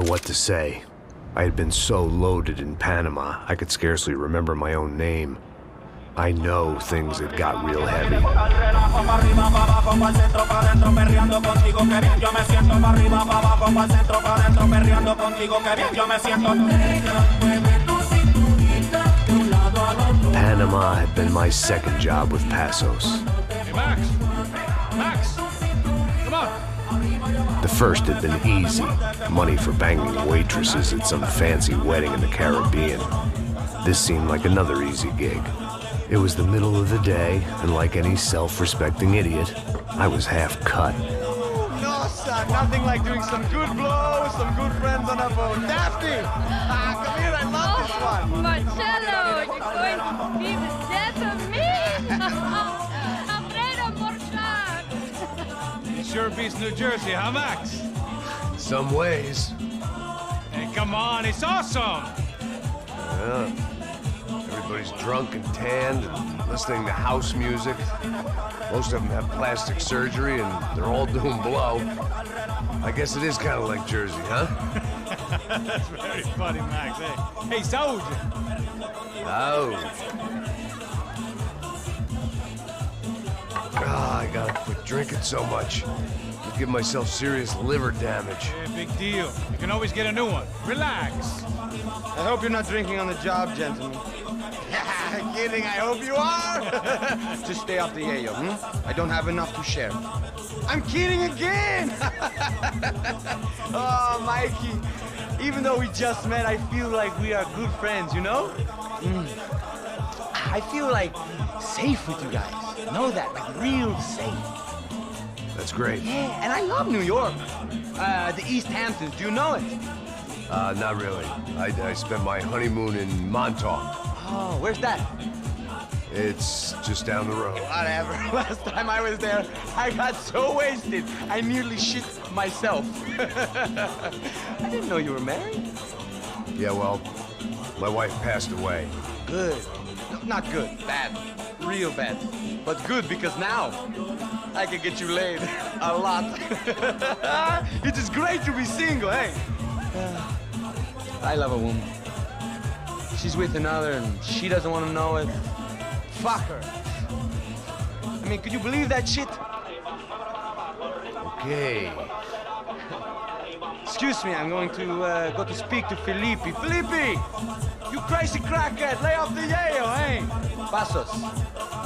what to say. I had been so loaded in Panama, I could scarcely remember my own name. I know things had got real heavy. Panama had been my second job with Passos. Hey, Max! Max! Come on! The first had been easy. Money for banging waitresses at some fancy wedding in the Caribbean. This seemed like another easy gig. It was the middle of the day, and like any self-respecting idiot, I was half cut. No, son, nothing like doing some good blows, some good friends on a boat. Daphne! Come here, I love this one. Marcello, you're going to be the death of me? Alfredo Borchardt. It sure beats New Jersey, huh, Max? Some ways. Hey, come on, it's awesome! Yeah. Everybody's drunk and tanned and listening to house music. Most of them have plastic surgery and they're all doing blow. I guess it is kind of like Jersey, huh? That's very funny, Max. Hey, Saúde! Oh. I gotta quit drinking so much. I'll give myself serious liver damage. Hey, big deal. You can always get a new one. Relax. I hope you're not drinking on the job, gentlemen. Kidding, I hope you are. Just stay off the yayo, I don't have enough to share. I'm kidding again! Oh, Mikey, even though we just met, I feel like we are good friends, you know? I feel like safe with you guys. Know that, like real safe. That's great. Yeah, and I love New York. The East Hamptons, do you know it? Not really. I spent my honeymoon in Montauk. Oh, where's that? It's just down the road. Whatever. Last time I was there, I got so wasted, I nearly shit myself. I didn't know you were married. Yeah, well, my wife passed away. Good. No, not good. Bad. Real bad. But good because now I can get you laid a lot. It is great to be single, hey? I love a woman. She's with another and she doesn't want to know it. Fuck her. I mean, could you believe that shit? Okay. Excuse me, I'm going to go to speak to Felipe. Felipe! You crazy crackhead! Lay off the yayo, eh? Passos.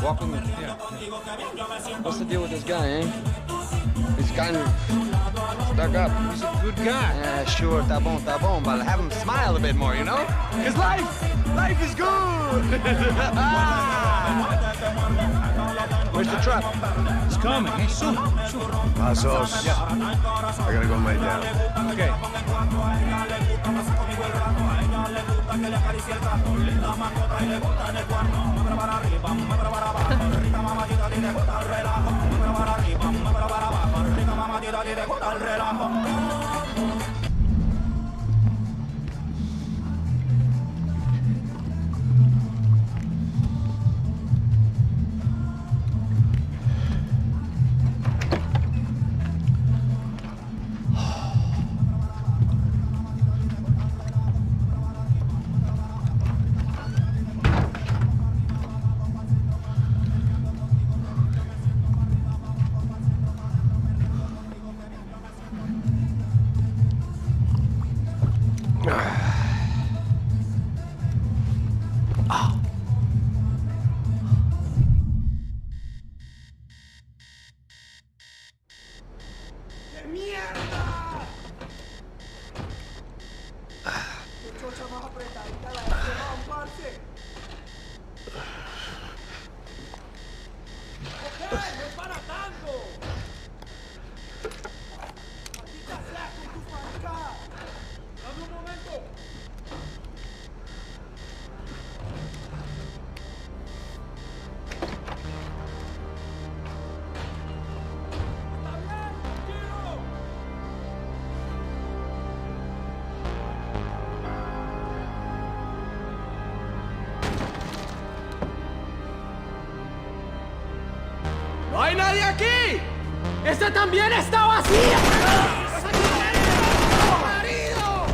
Walk with me. Yeah. What's the deal with this guy, eh? He's kind of stuck up. He's a good guy. Yeah, sure, tá bom, but have him smile a bit more, you know? Because life is good! Where's the truck? It's coming. Hey, soon. Passos. Yeah. I gotta go lay down. Okay. ¡No hay nadie aquí! ¡Esta también está vacía! ¡Marido!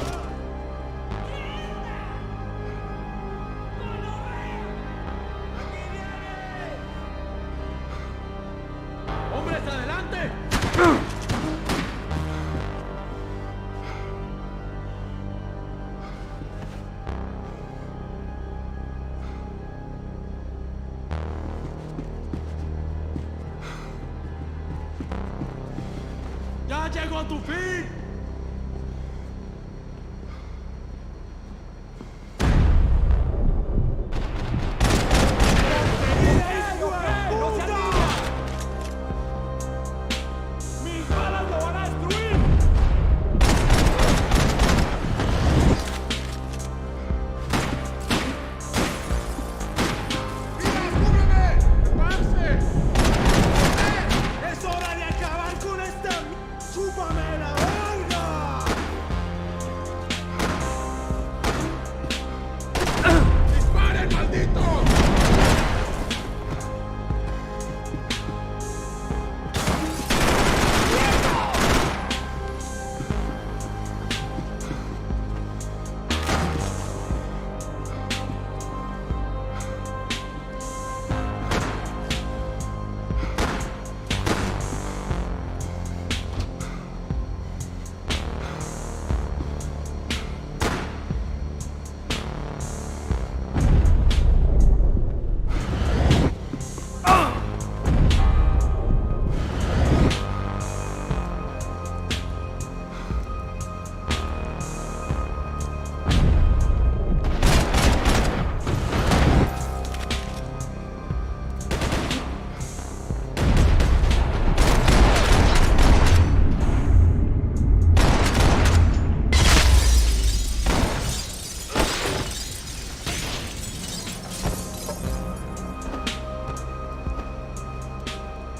fuego a tu fin!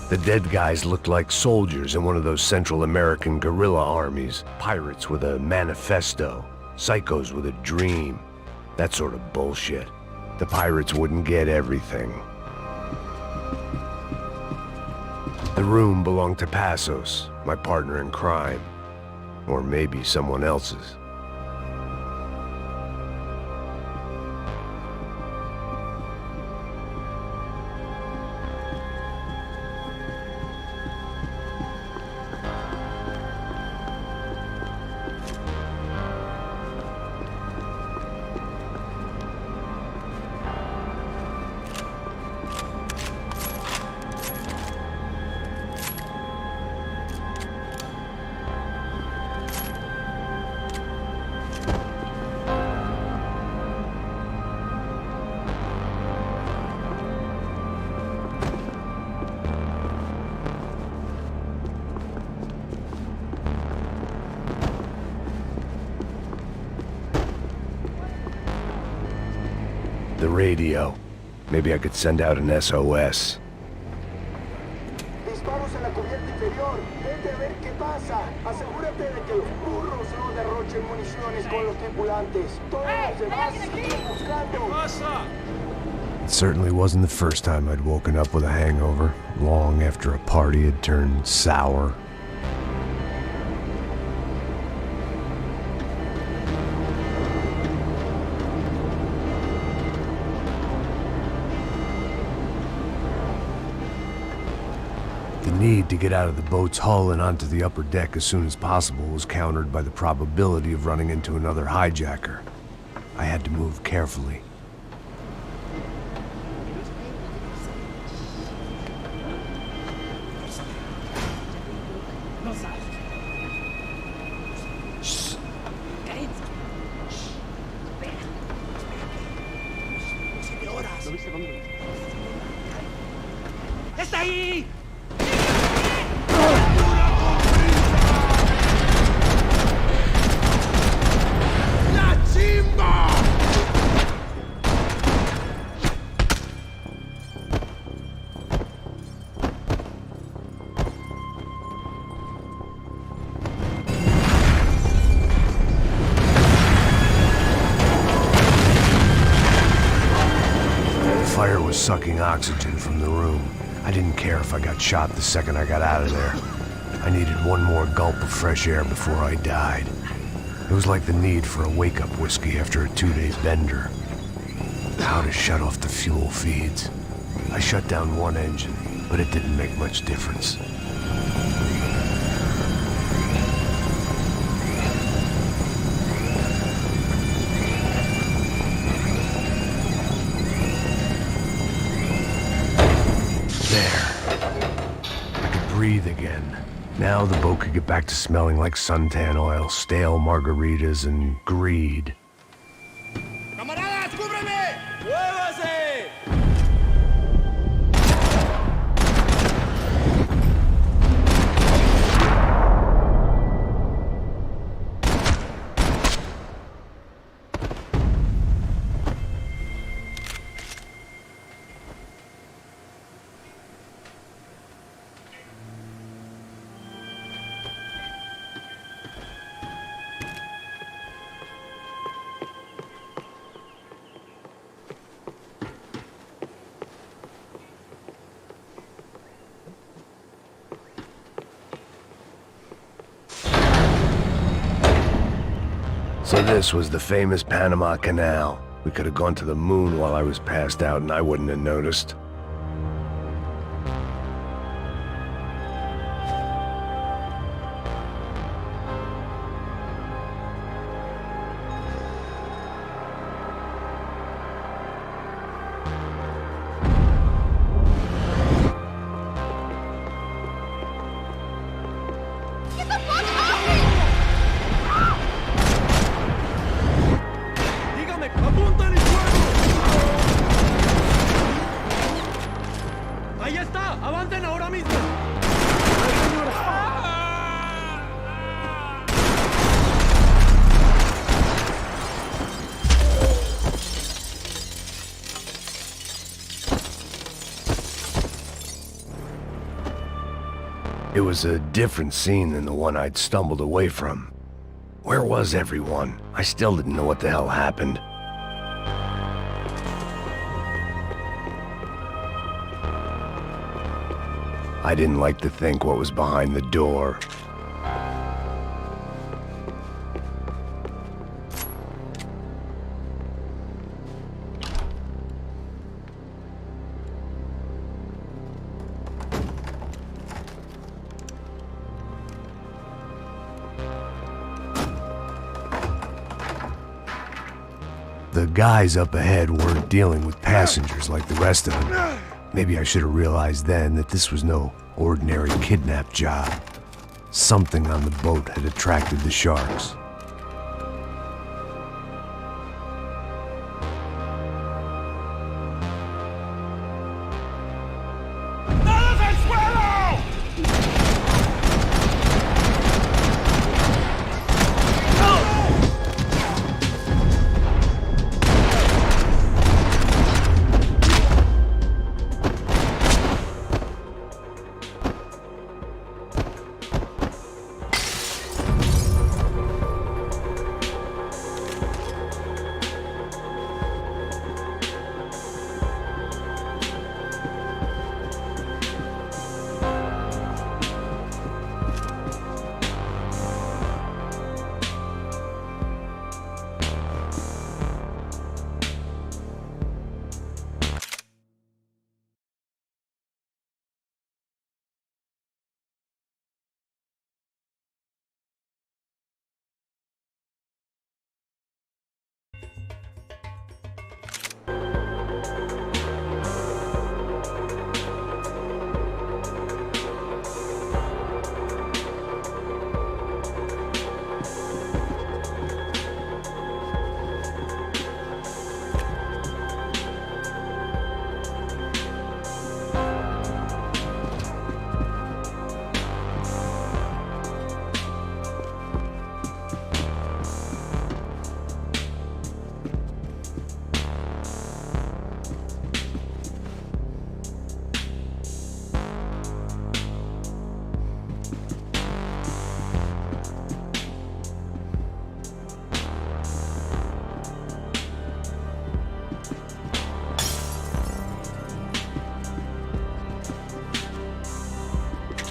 The dead guys looked like soldiers in one of those Central American guerrilla armies. Pirates with a manifesto. Psychos with a dream. That sort of bullshit. The pirates wouldn't get everything. The room belonged to Passos, my partner in crime. Or maybe someone else's. The radio. Maybe I could send out an SOS. Disparos en la cubierta inferior. Vete a ver qué pasa. Asegúrate de que los burros no derrochen municiones con los tripulantes. Todos los demás siguen buscando. It certainly wasn't the first time I'd woken up with a hangover, long after a party had turned sour. The need to get out of the boat's hull and onto the upper deck as soon as possible was countered by the probability of running into another hijacker. I had to move carefully. ¡Está ahí! ¡La chimba! The fire was sucking oxygen from the room. I didn't care if I got shot the second I got out of there. I needed one more gulp of fresh air before I died. It was like the need for a wake-up whiskey after a 2-day bender. How to shut off the fuel feeds. I shut down one engine, but it didn't make much difference. There. I could breathe again. Now the boat could get back to smelling like suntan oil, stale margaritas, and greed. ¡Camaradas, cúbreme! ¡Muévase! So this was the famous Panama Canal. We could have gone to the moon while I was passed out and I wouldn't have noticed. ¡Dígame, apuntan y fuego! ¡Ahí está! ¡Avancen ahora mismo! It was a different scene than the one I'd stumbled away from. Where was everyone? I still didn't know what the hell happened. I didn't like to think what was behind the door. The guys up ahead weren't dealing with passengers like the rest of them. Maybe I should have realized then that this was no ordinary kidnap job. Something on the boat had attracted the sharks. ¡Todos al suelo!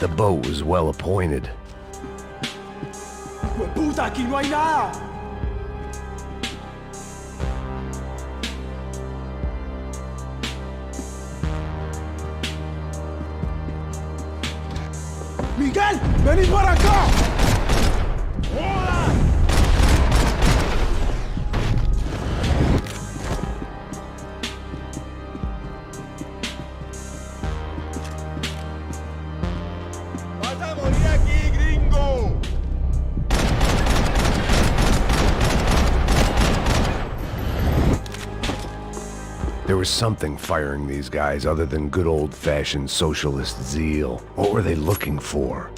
The boat was well appointed. ¡Puta, aquí no hay nada! ¡Miguel! ¡Venid para acá! ¡Joda! ¡Vas a morir aquí! There was something firing these guys other than good old-fashioned socialist zeal. What were they looking for?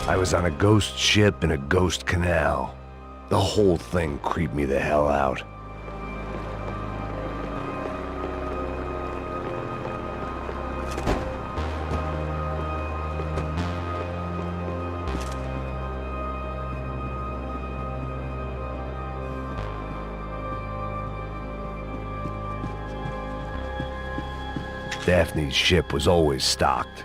I was on a ghost ship in a ghost canal. The whole thing creeped me the hell out. Daphne's ship was always stocked.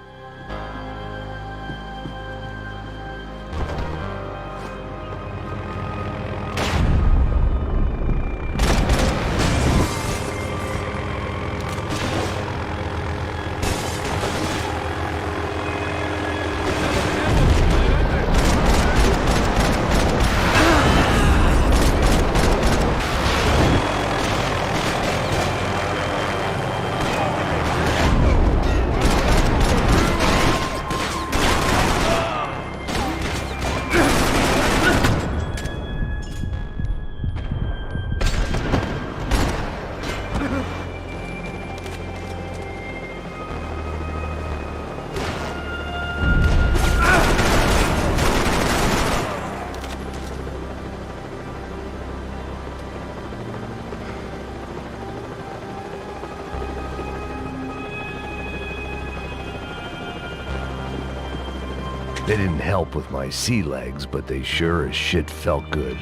They didn't help with my sea legs, but they sure as shit felt good.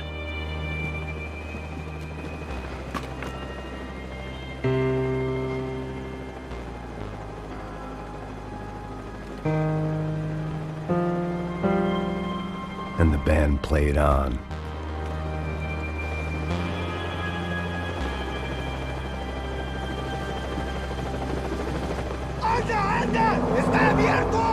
And the band played on. ¡Anda, anda! ¡Está abierto!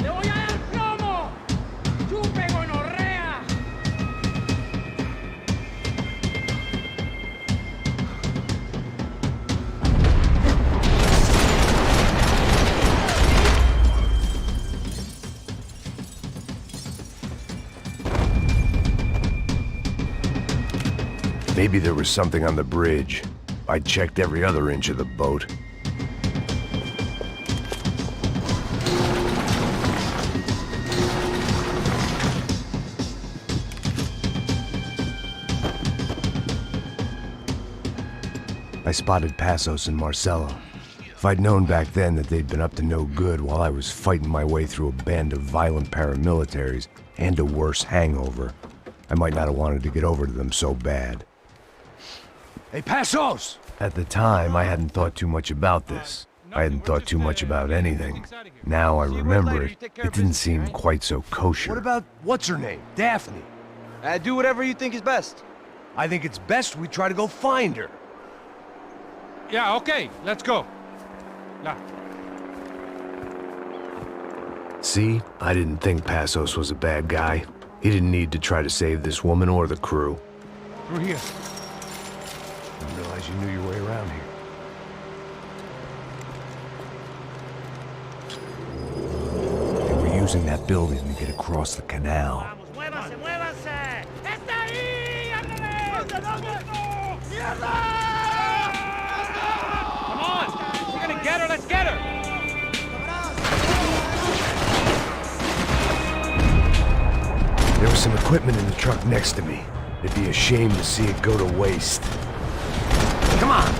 ¡Le voy a dar plomo! ¡Chupe gonorrea! Maybe there was something on the bridge. I checked every other inch of the boat. I spotted Passos and Marcelo. If I'd known back then that they'd been up to no good while I was fighting my way through a band of violent paramilitaries and a worse hangover, I might not have wanted to get over to them so bad. Hey, Passos! At the time, I hadn't thought too much about this. I hadn't thought too much about anything. Now I remember it, it didn't seem quite so kosher. What about, what's her name? Daphne. Do whatever you think is best. I think it's best we try to go find her. Yeah, okay, let's go. La. See? I didn't think Passos was a bad guy. He didn't need to try to save this woman or the crew. Through here. Didn't realize you knew your way around here. They were using that building to get across the canal. ¡Vamos, muévanse, muévanse! ¡Está ahí! ¡Ándale! ¡Mierda! Come on! We're gonna get her, let's get her! There was some equipment in the truck next to me. It'd be a shame to see it go to waste. Come on!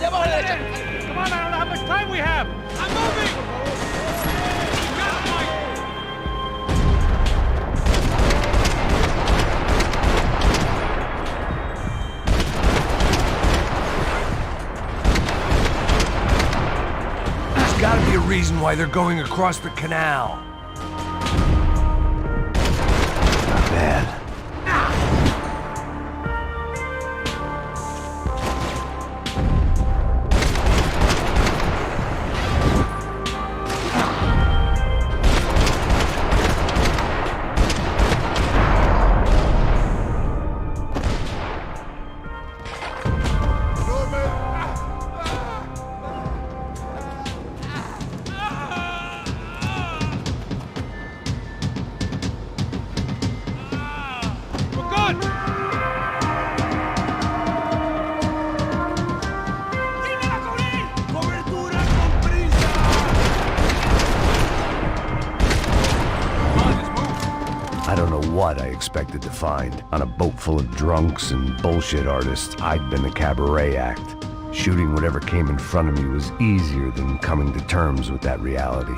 Come on, I don't know how much time we have! I'm moving! There's gotta be a reason why they're going across the canal. Not bad. We're good! ¡Cobertura con prisa! Come on, let's move! I don't know what I expected to find. On a boat full of drunks and bullshit artists, I'd been a cabaret act. Shooting whatever came in front of me was easier than coming to terms with that reality.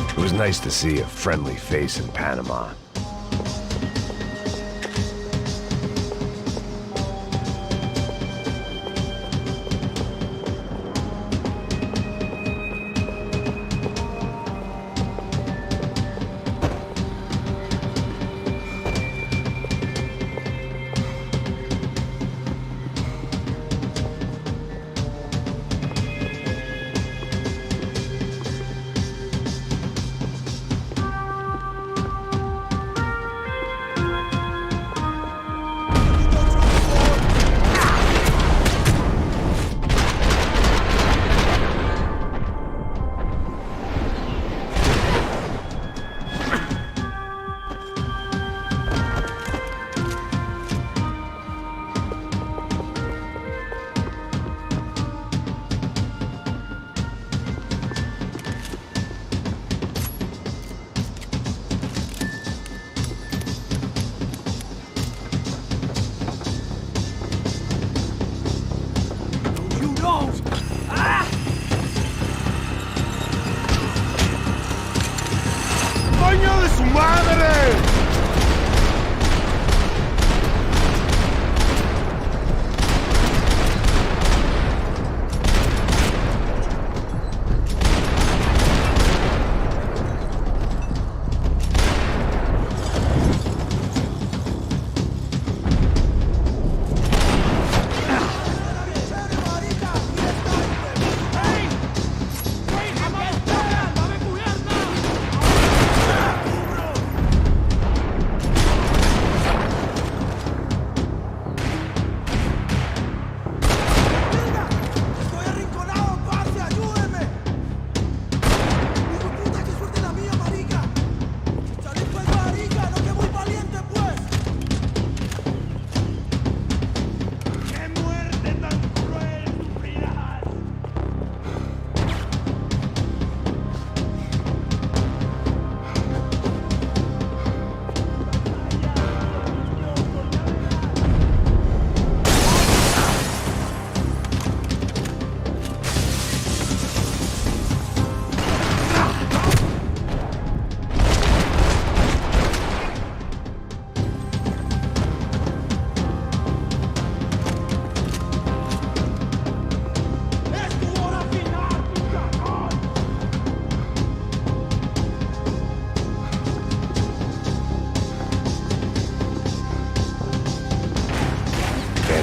It was nice to see a friendly face in Panama.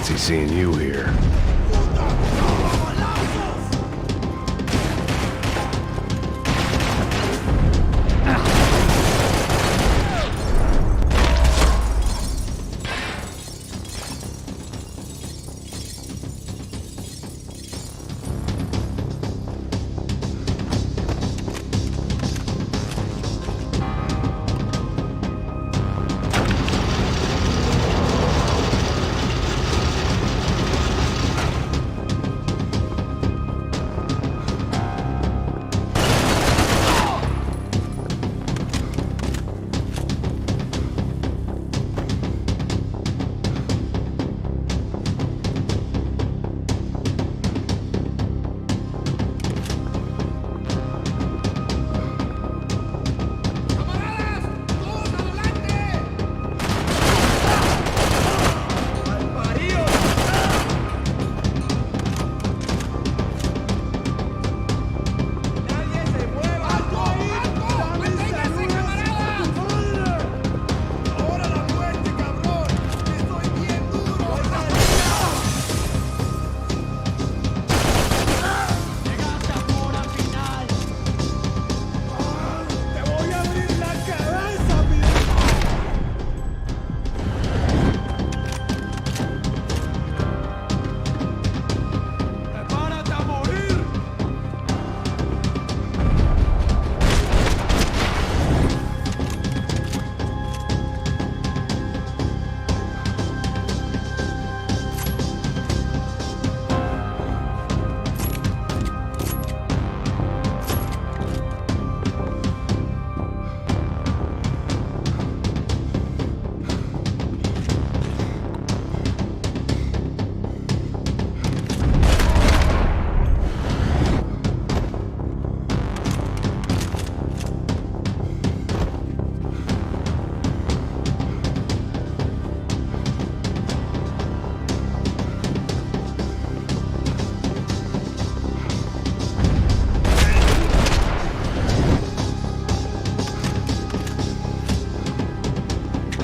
fancy seeing you here.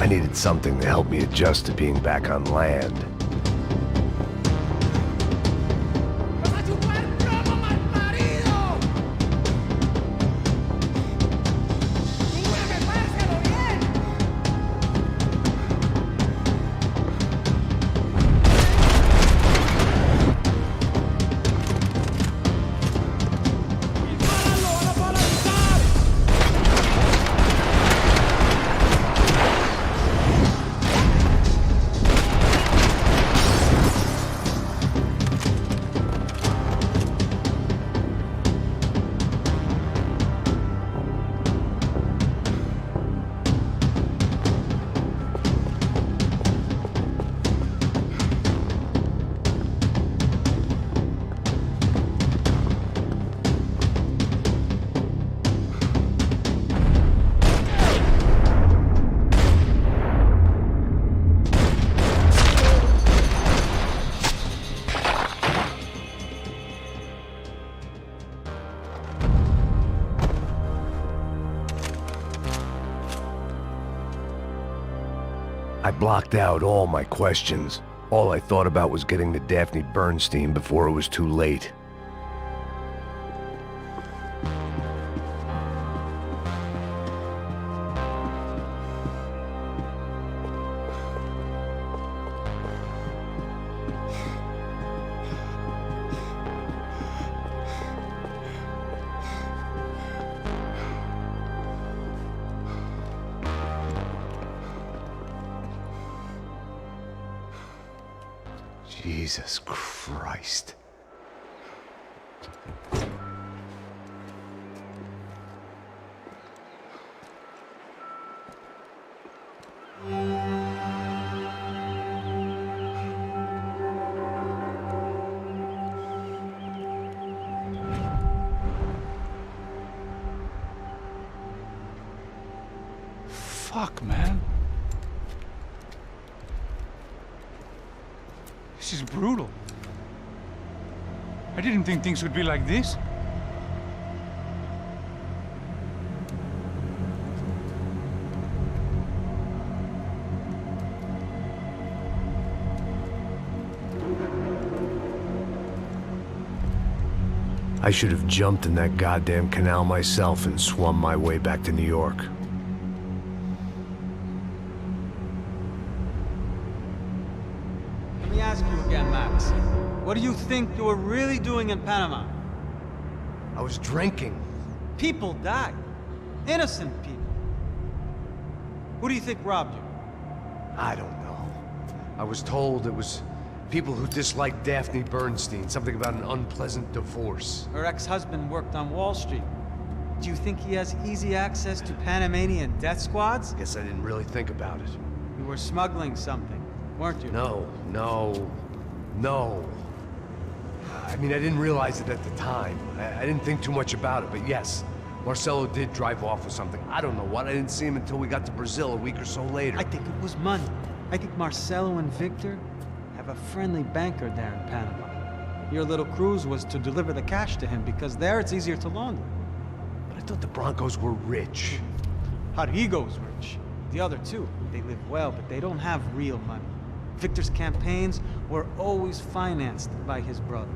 I needed something to help me adjust to being back on land. I blocked out all my questions. All I thought about was getting to Daphne Bernstein before it was too late. Jesus Christ. Fuck, man. This is brutal. I didn't think things would be like this. I should have jumped in that goddamn canal myself and swum my way back to New York. Let me ask you again, Max. What do you think you were really doing in Panama? I was drinking. People died. Innocent people. Who do you think robbed you? I don't know. I was told it was people who disliked Daphne Bernstein, something about an unpleasant divorce. Her ex-husband worked on Wall Street. Do you think he has easy access to Panamanian death squads? Guess I didn't really think about it. You were smuggling something, weren't you? No. I mean, I didn't realize it at the time. I didn't think too much about it, but yes, Marcelo did drive off with something. I don't know what. I didn't see him until we got to Brazil a week or so later. I think it was money. I think Marcelo and Victor have a friendly banker there in Panama. Your little cruise was to deliver the cash to him because there it's easier to launder. But I thought the Broncos were rich. Rodrigo's rich. The other two, they live well, but they don't have real money. Victor's campaigns were always financed by his brother.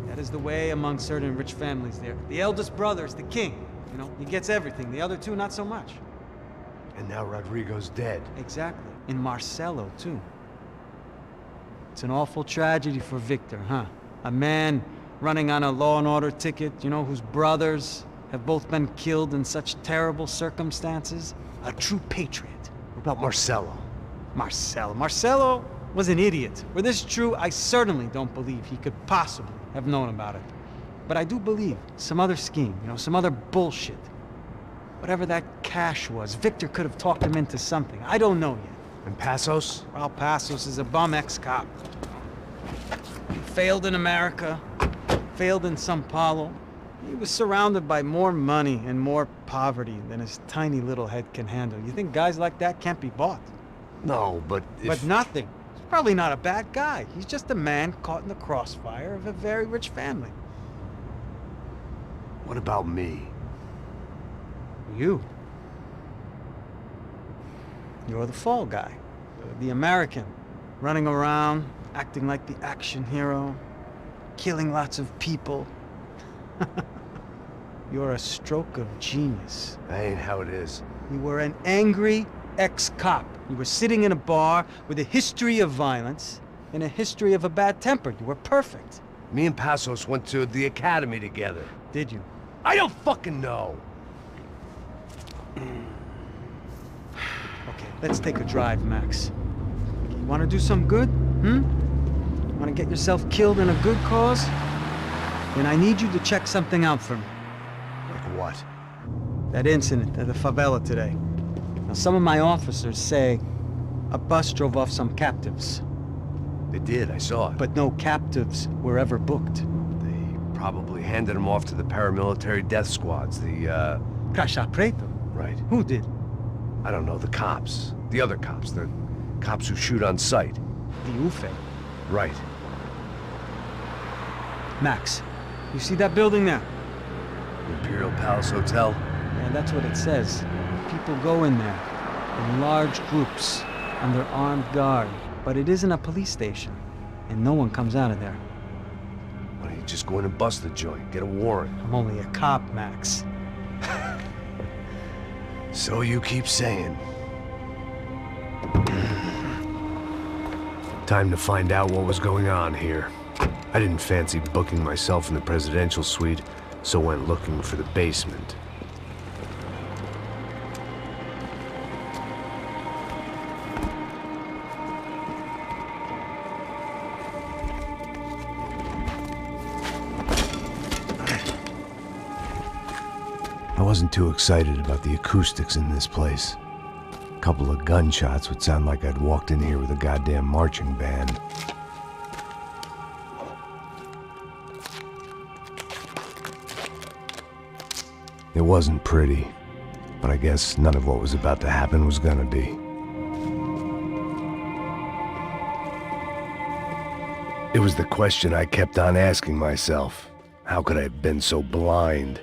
That is the way among certain rich families there. The eldest brother is the king. You know, he gets everything. The other two, not so much. And now Rodrigo's dead. Exactly. And Marcelo, too. It's an awful tragedy for Victor, huh? A man running on a law and order ticket, you know, whose brothers have both been killed in such terrible circumstances. A true patriot. What about Marcelo? Marcelo was an idiot. Were this true, I certainly don't believe he could possibly have known about it. But I do believe some other scheme, you know, some other bullshit. Whatever that cash was, Victor could have talked him into something. I don't know yet. And Passos? Raul Passos is a bum ex-cop. He failed in America, failed in Sao Paulo. He was surrounded by more money and more poverty than his tiny little head can handle. You think guys like that can't be bought? No, but if... But nothing. He's probably not a bad guy. He's just a man caught in the crossfire of a very rich family. What about me? You. You're the fall guy. The American. Running around, acting like the action hero. Killing lots of people. You're a stroke of genius. That ain't how it is. You were an angry ex-cop. You were sitting in a bar with a history of violence and a history of a bad temper. You were perfect. Me and Passos went to the academy together. Did you? I don't fucking know. Okay, let's take a drive, Max. You want to do some good? Want to get yourself killed in a good cause? Then I need you to check something out for me. Like what? That incident at the favela today. Now, some of my officers say a bus drove off some captives. They did, I saw it. But no captives were ever booked. They probably handed them off to the paramilitary death squads, the, Caixa Preto? Right. Who did? I don't know, the cops. The other cops, the cops who shoot on sight. The UFE. Right. Max, you see that building there? Imperial Palace Hotel? Yeah, that's what it says. People go in there in large groups under armed guard. But it isn't a police station, and no one comes out of there. Why don't you just go in and bust the joint, get a warrant? I'm only a cop, Max. So you keep saying. Time to find out what was going on here. I didn't fancy booking myself in the presidential suite, so went looking for the basement. I wasn't too excited about the acoustics in this place. A couple of gunshots would sound like I'd walked in here with a goddamn marching band. It wasn't pretty, but I guess none of what was about to happen was gonna be. It was the question I kept on asking myself. How could I have been so blind?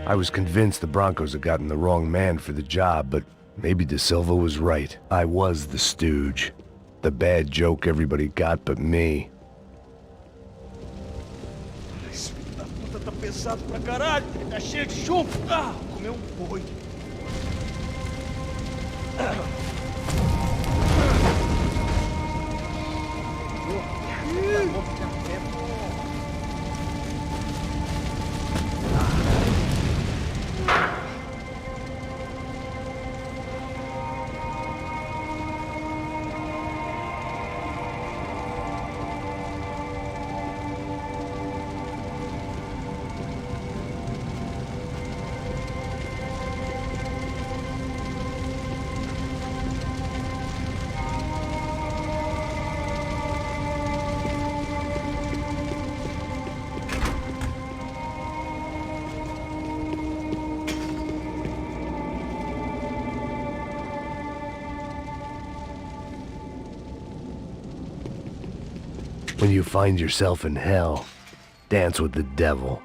I was convinced the Broncos had gotten the wrong man for the job, but maybe De Silva was right. I was the stooge. The bad joke everybody got but me. cansado pra caralho, tá cheio de chumbo. Ah, comer um boi. When you find yourself in hell, dance with the devil.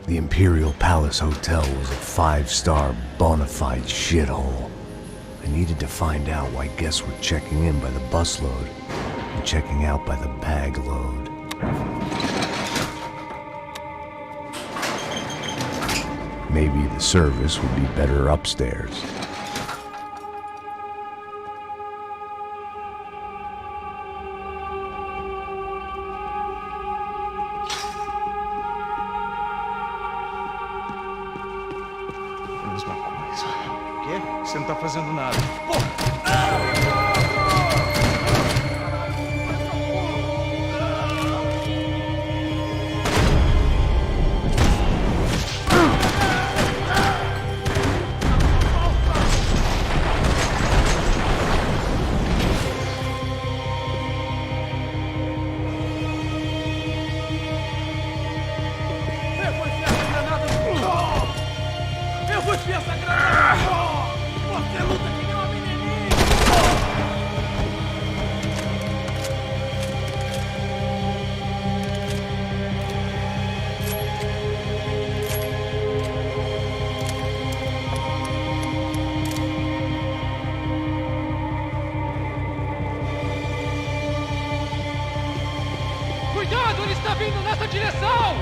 The Imperial Palace Hotel was a 5-star bona fide shithole. I needed to find out why guests were checking in by the busload and checking out by the bag load. Maybe the service would be better upstairs. Mesma coisa. O quê? Você não tá fazendo nada. Eu vou enfiar essa granada! Você luta que nem uma menininha! Cuidado, ele está vindo nessa direção!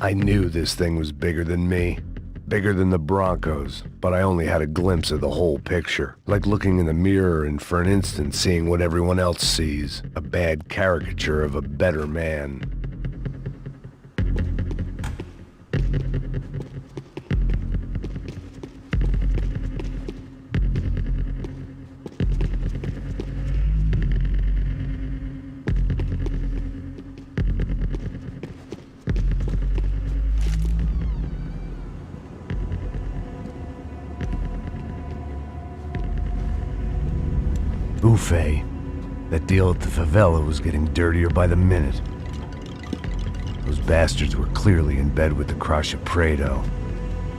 I knew this thing was bigger than me. Bigger than the Broncos, but I only had a glimpse of the whole picture. Like looking in the mirror and for an instant seeing what everyone else sees. A bad caricature of a better man. Buffet. That deal at the favela was getting dirtier by the minute. Those bastards were clearly in bed with the Crush of Prado.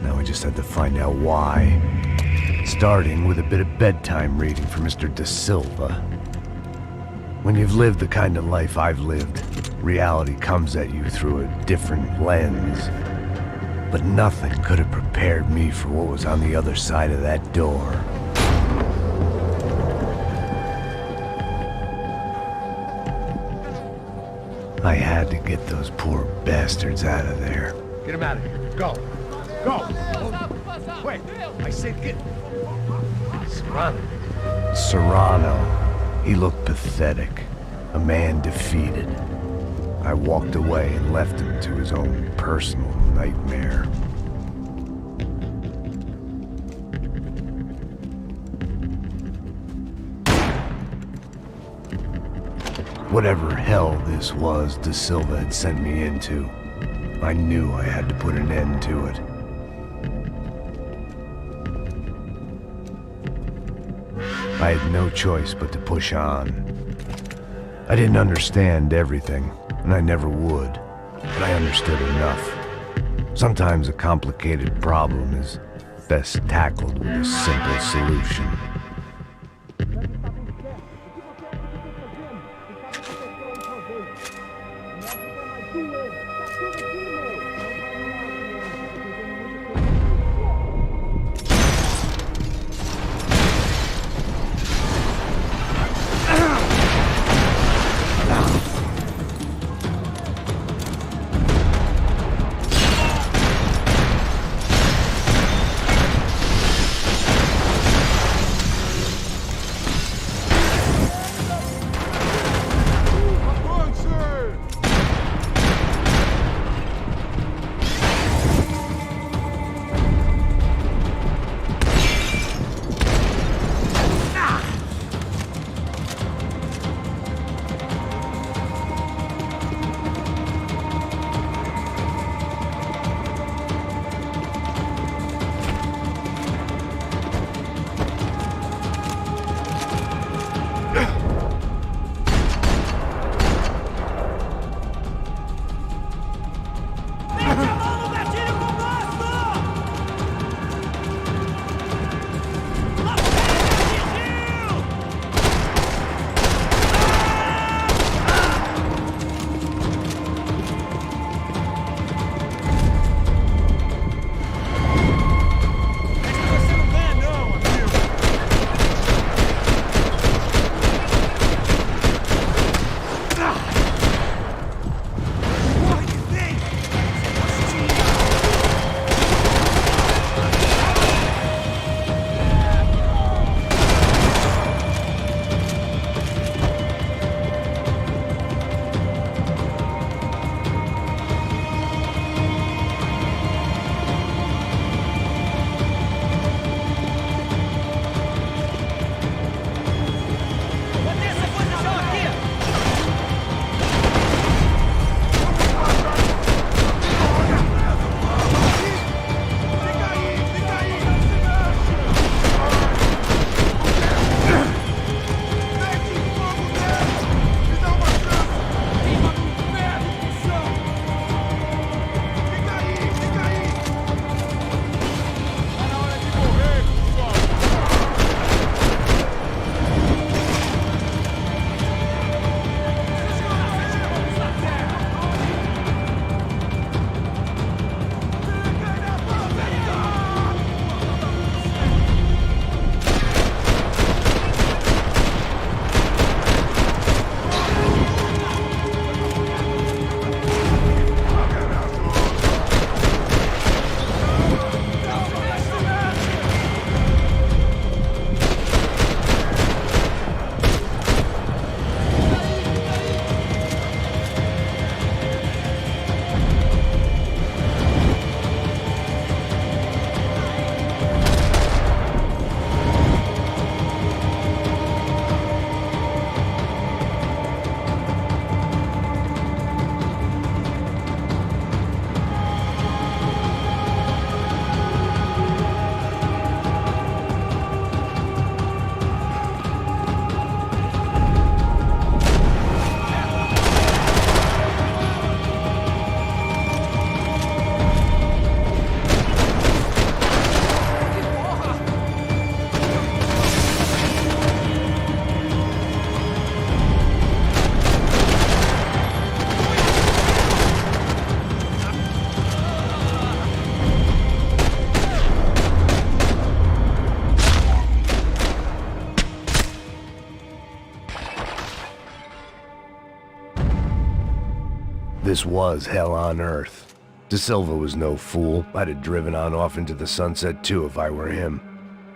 Now I just had to find out why. Starting with a bit of bedtime reading for Mr. Da Silva. When you've lived the kind of life I've lived, reality comes at you through a different lens. But nothing could have prepared me for what was on the other side of that door. I had to get those poor bastards out of there. Get him out of here. Go. Go. Wait. I said get... Serrano. Serrano. He looked pathetic. A man defeated. I walked away and left him to his own personal nightmare. Whatever hell this was Da Silva had sent me into, I knew I had to put an end to it. I had no choice but to push on. I didn't understand everything, and I never would, but I understood enough. Sometimes a complicated problem is best tackled with a simple solution. This was hell on earth. De Silva was no fool. I'd have driven on off into the sunset too if I were him.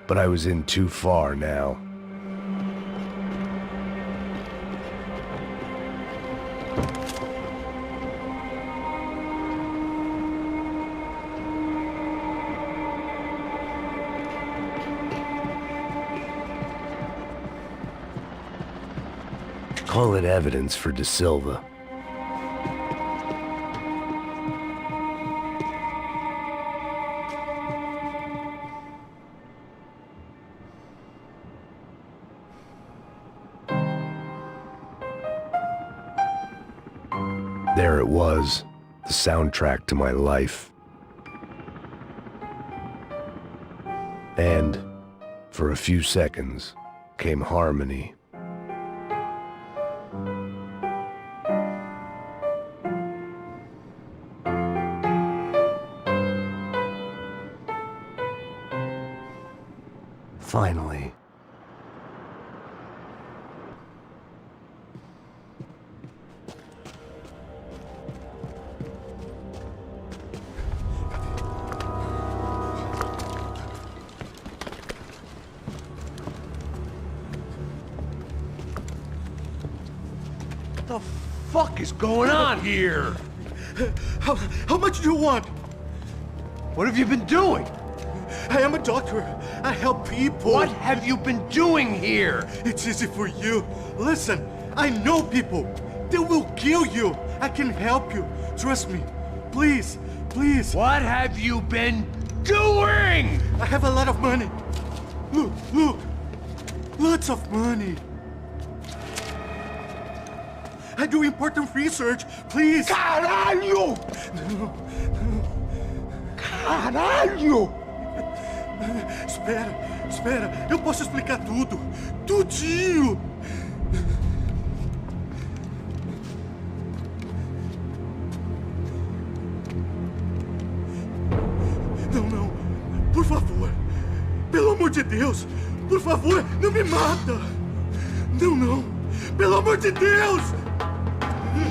But I was in too far now. Call it evidence for De Silva. There it was, the soundtrack to my life. And, for a few seconds, came harmony. Finally. What the fuck is going on here? How much do you want? What have you been doing? I am a doctor. I help people. What have you been doing here? It's easy for you. Listen, I know people. They will kill you. I can help you. Trust me. Please, please. What have you been doing? I have a lot of money. Look, look. Lots of money. I do important research. Please. Caralho! Caralho! Espera, espera. Eu posso explicar tudo. Tudinho. Não, não. Por favor. Pelo amor de Deus. Por favor, não me mata. Não, não. Pelo amor de Deus.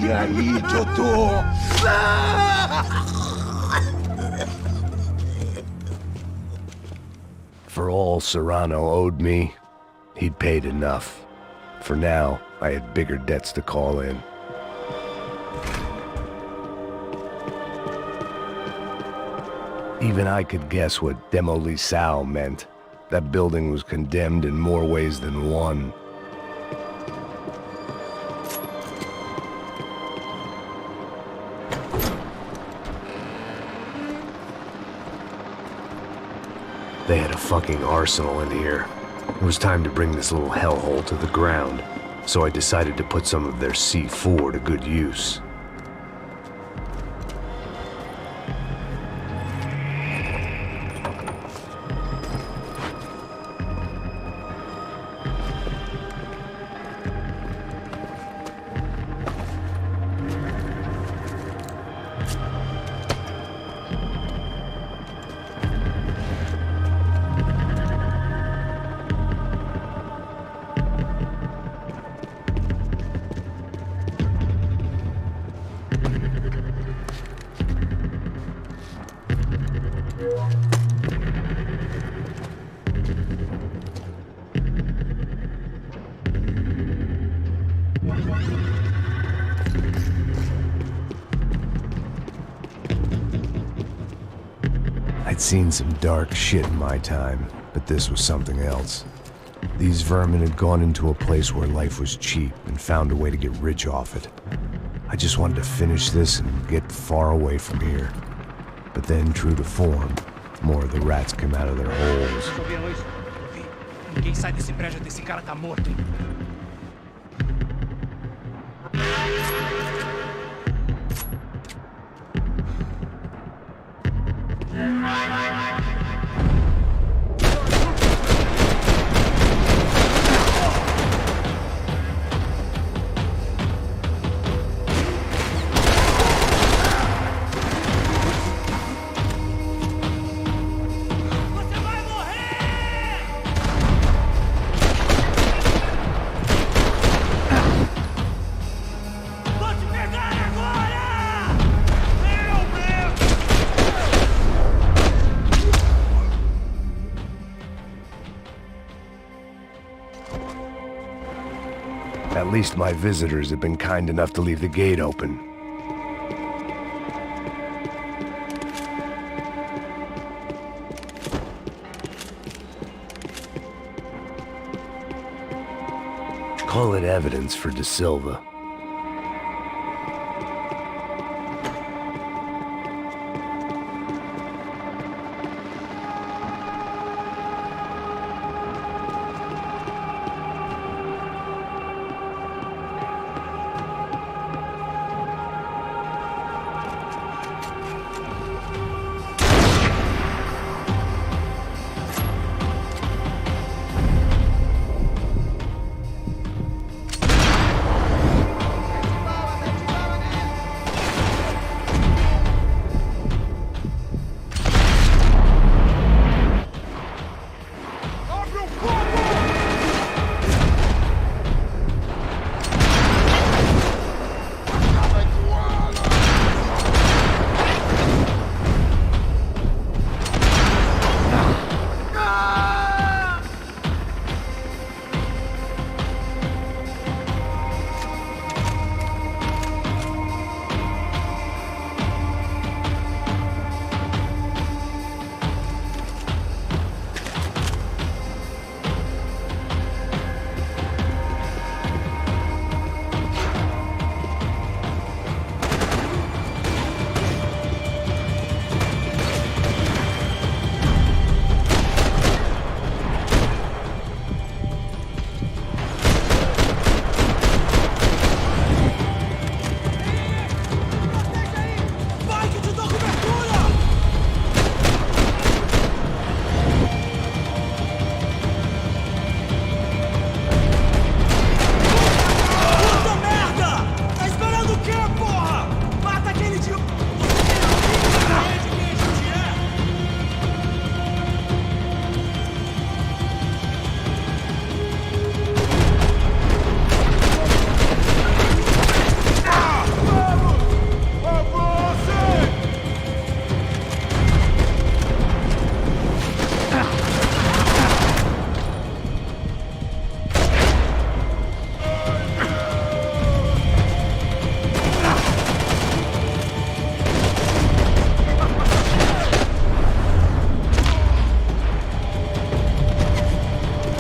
E aí, Totô? For all Serrano owed me, he'd paid enough. For now, I had bigger debts to call in. Even I could guess what demolição meant. That building was condemned in more ways than one. They had a fucking arsenal in here. It was time to bring this little hellhole to the ground, so I decided to put some of their C4 to good use. I'd seen some dark shit in my time, but this was something else. These vermin had gone into a place where life was cheap and found a way to get rich off it. I just wanted to finish this and get far away from here. But then, true to form, more of the rats came out of their holes. Ninguém sai desse prédio até esse cara tá morto. At least my visitors have been kind enough to leave the gate open. Call it evidence for De Silva.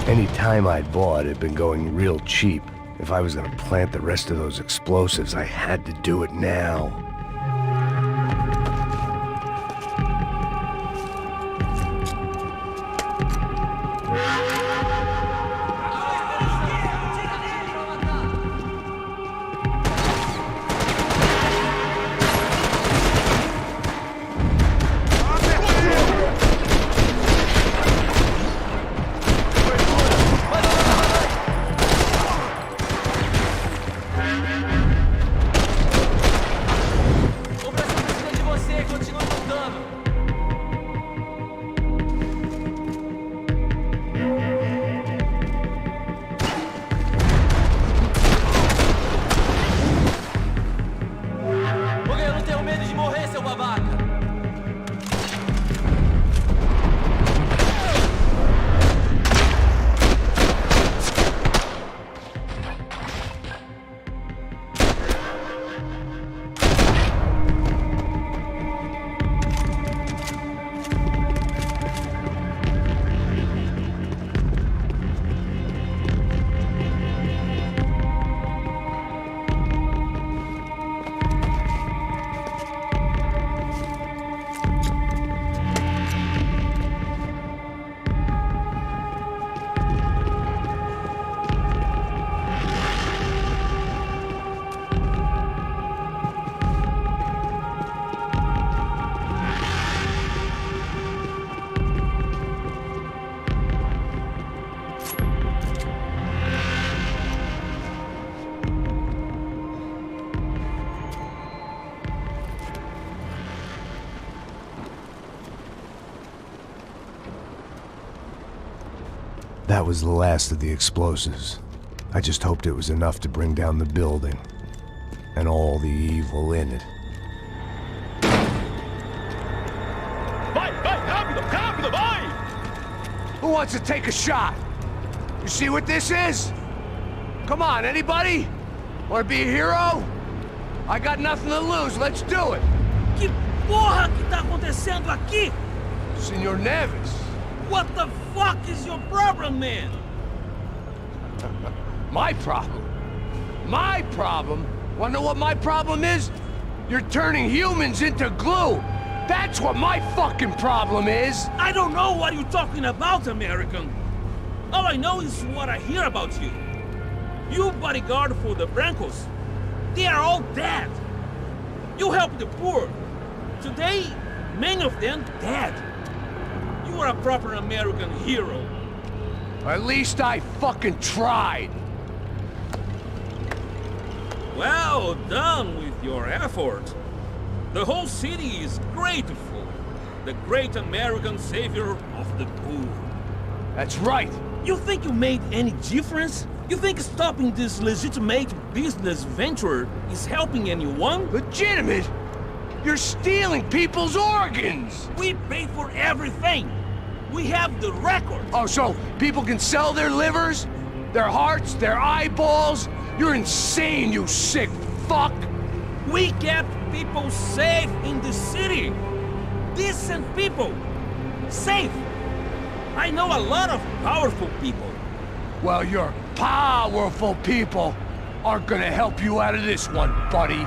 Any time I'd bought had been going real cheap. If I was gonna plant the rest of those explosives, I had to do it now. That was the last of the explosives. I just hoped it was enough to bring down the building and all the evil in it. Vai, vai, rápido, rápido, vai! Who wants to take a shot? You see what this is? Come on, anybody? Wanna be a hero? I got nothing to lose, let's do it! Que porra que tá acontecendo aqui? Senor Neves. What the fuck is your problem, man? My problem? My problem? Wanna know what my problem is? You're turning humans into glue! That's what my fucking problem is! I don't know what you're talking about, American. All I know is what I hear about you. You bodyguard for the Brancos. They are all dead. You help the poor. Today, many of them dead. You are a proper American hero. At least I fucking tried. Well done with your effort. The whole city is grateful. The great American savior of the poor. That's right. You think you made any difference? You think stopping this legitimate business venture is helping anyone? Legitimate? You're stealing people's organs! We pay for everything. We have the record. Oh, so people can sell their livers? Their hearts? Their eyeballs? You're insane, you sick fuck! We kept people safe in the city. Decent people. Safe. I know a lot of powerful people. Well, your powerful people aren't gonna help you out of this one, buddy.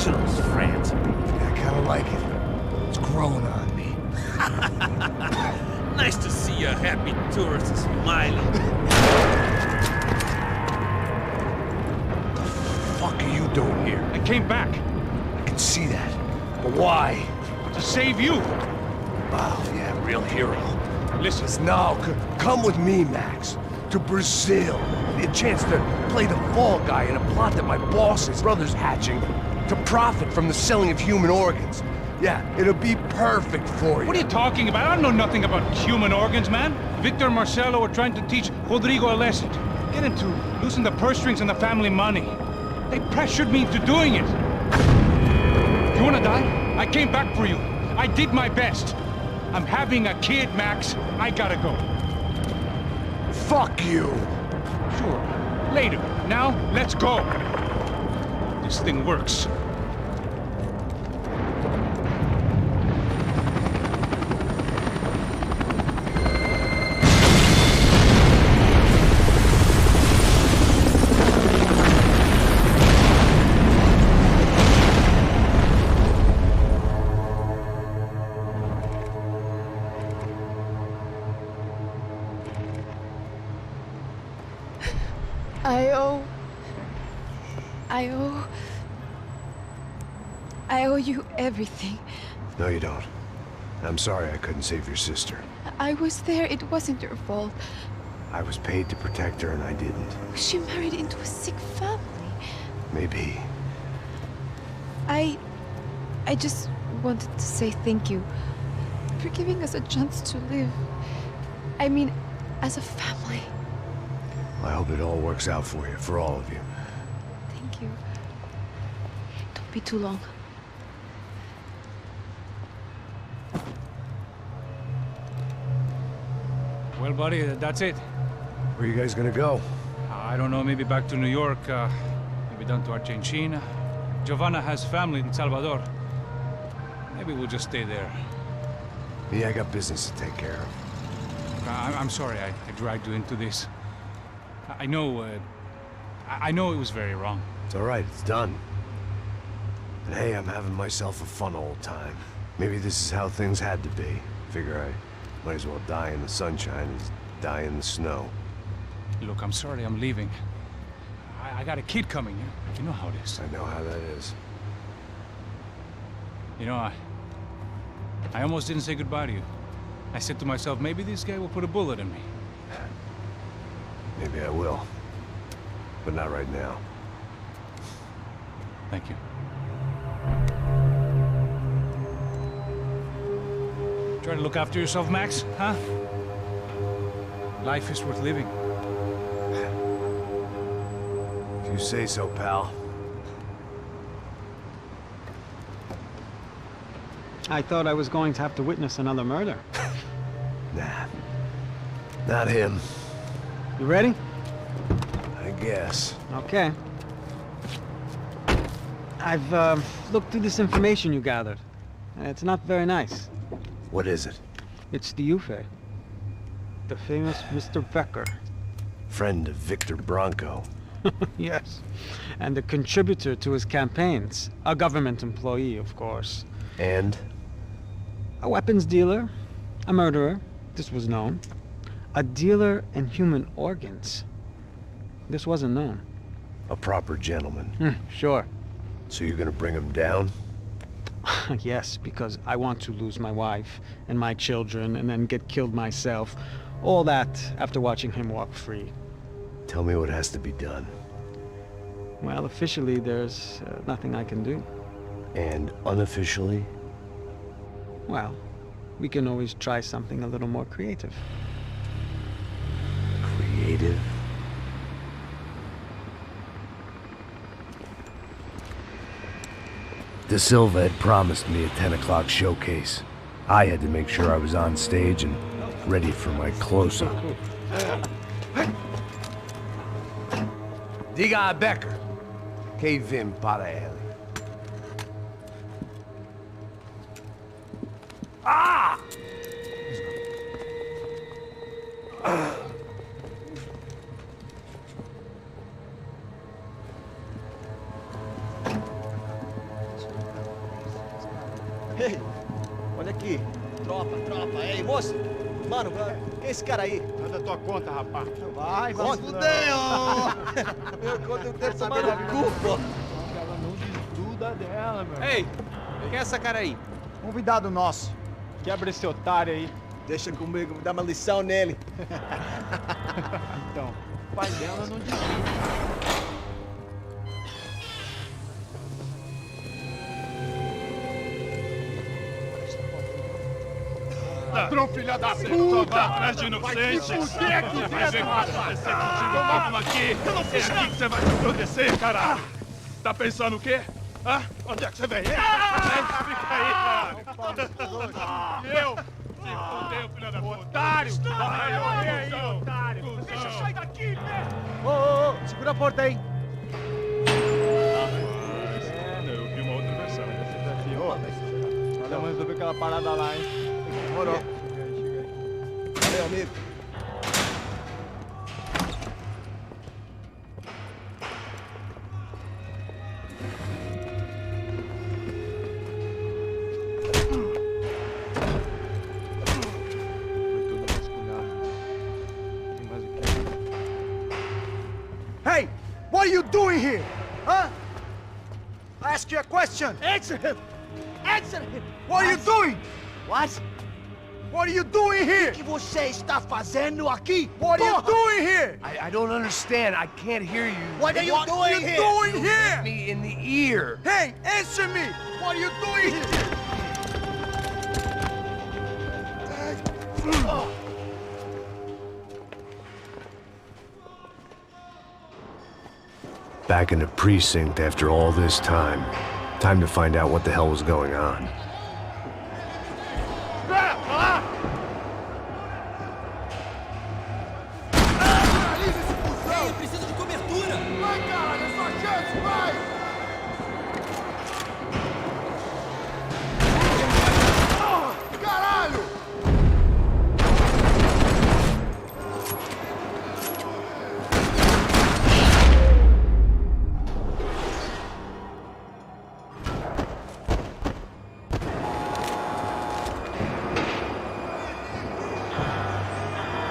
dangerous, friend. I kinda like it. It's growing on me. Nice to see a happy tourist smiling. What the fuck are you doing here? I came back I can see that. But why? to save you. Wow, yeah, real hero. Listen, No, come with me, Max. To Brazil. A chance to play the fall guy in a plot that my boss's brother's hatching to profit from the selling of human organs. Yeah, it'll be perfect for you. what are you talking about? I don't know nothing about human organs, man. Victor and Marcelo are trying to teach Rodrigo a lesson. Get into losing the purse strings and the family money. They pressured me into doing it. You wanna die? I came back for you. I did my best. I'm having a kid, Max. I gotta go. Fuck you. Sure. Later. Now, let's go. This thing works. I owe you everything. No, you don't. I'm sorry I couldn't save your sister. I was there. It wasn't your fault. I was paid to protect her and I didn't. She married into a sick family. Maybe. I just wanted to say thank you for giving us a chance to live. I mean, as a family. I hope it all works out for you, for all of you. Thank you. Don't be too long. Well, buddy, that's it. Where are you guys gonna go? I don't know, maybe back to New York, maybe down to Argentina. Giovanna has family in Salvador. Maybe we'll just stay there. Yeah, I got business to take care of. I'm sorry I dragged you into this. I know it was very wrong. It's all right, it's done. And hey, I'm having myself a fun old time. Maybe this is how things had to be. Figure I might as well die in the sunshine as die in the snow. Look, I'm sorry I'm leaving. I got a kid coming, you know how it is. I know how that is. You know, I almost didn't say goodbye to you. I said to myself, maybe this guy will put a bullet in me. Maybe I will. But not right now. Thank you. Try to look after yourself, Max, huh? Life is worth living. If you say so, pal. I thought I was going to have to witness another murder. Nah. Not him. You ready? I guess. Okay. I've looked through this information you gathered. It's not very nice. What is it? It's the Ufe. The famous Mr. Becker. Friend of Victor Bronco. Yes. And a contributor to his campaigns. A government employee, of course. And? A weapons dealer. A murderer. This was known. A dealer in human organs. This wasn't known. A proper gentleman. Sure. So you're gonna bring him down? Yes, because I want to lose my wife and my children and then get killed myself. All that after watching him walk free. Tell me what has to be done. Well, officially, there's nothing I can do. And unofficially? Well, we can always try something a little more creative. Creative? De Silva had promised me a 10 o'clock showcase. I had to make sure I was on stage and ready for my close-up. Diga a Becker. Que vim para ele. Ah! Ei, olha aqui. Tropa, ei, moço. Mano, quem é esse cara aí? Manda tua conta, rapaz. Vai fuder, ó. Meu conta eu quero tomar no cu, pô. Ela não desgruda dela, meu. Ei, quem é essa cara aí? Convidado nosso. Quebra esse otário aí. Deixa comigo, me dá uma lição nele. Então, o pai dela não desgruda. Ladrão, filha da puta! Vai atrás de inocentes! Vai se fuder aqui dentro! Vai ver o que vai acontecer contigo mesmo aqui! Eu não fiz nada! É aqui que você vai se proteger, caralho! Tá pensando o quê? Hã? Onde é que você vem? Fica aí, caralho! E eu? Se fudeu, filha da puta! Otário! Vai, aí, otário! Deixa eu sair daqui, né? Ô, segura a porta aí! Eu vi uma outra versão. Olha, vamos resolver aquela parada lá, hein? Demorou. Valeu, amigo. Foi tudo vasculhado. Tem mais o quê? Hey! What are you doing here? Huh? I ask you a question. Answer him! Answer him! What are you doing? What? What are you doing here? O que você está fazendo aqui? What are you Porra! doing here? I don't understand. I can't hear you. What are you doing here? Doing Hit here? me in the ear. Hey, answer me! What are you doing here? Back in the precinct after all this time. Time to find out what the hell was going on. Eu preciso de cobertura! Vai, caralho, é sua chance, vai! Caralho!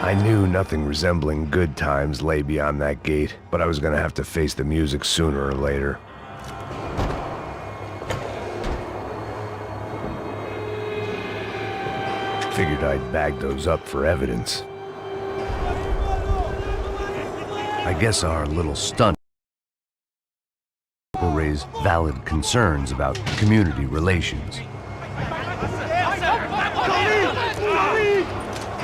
I knew nothing resembling good times lay beyond that gate, but I was gonna have to face the music sooner or later. Figured I'd bag those up for evidence. I guess our little stunt will raise valid concerns about community relations.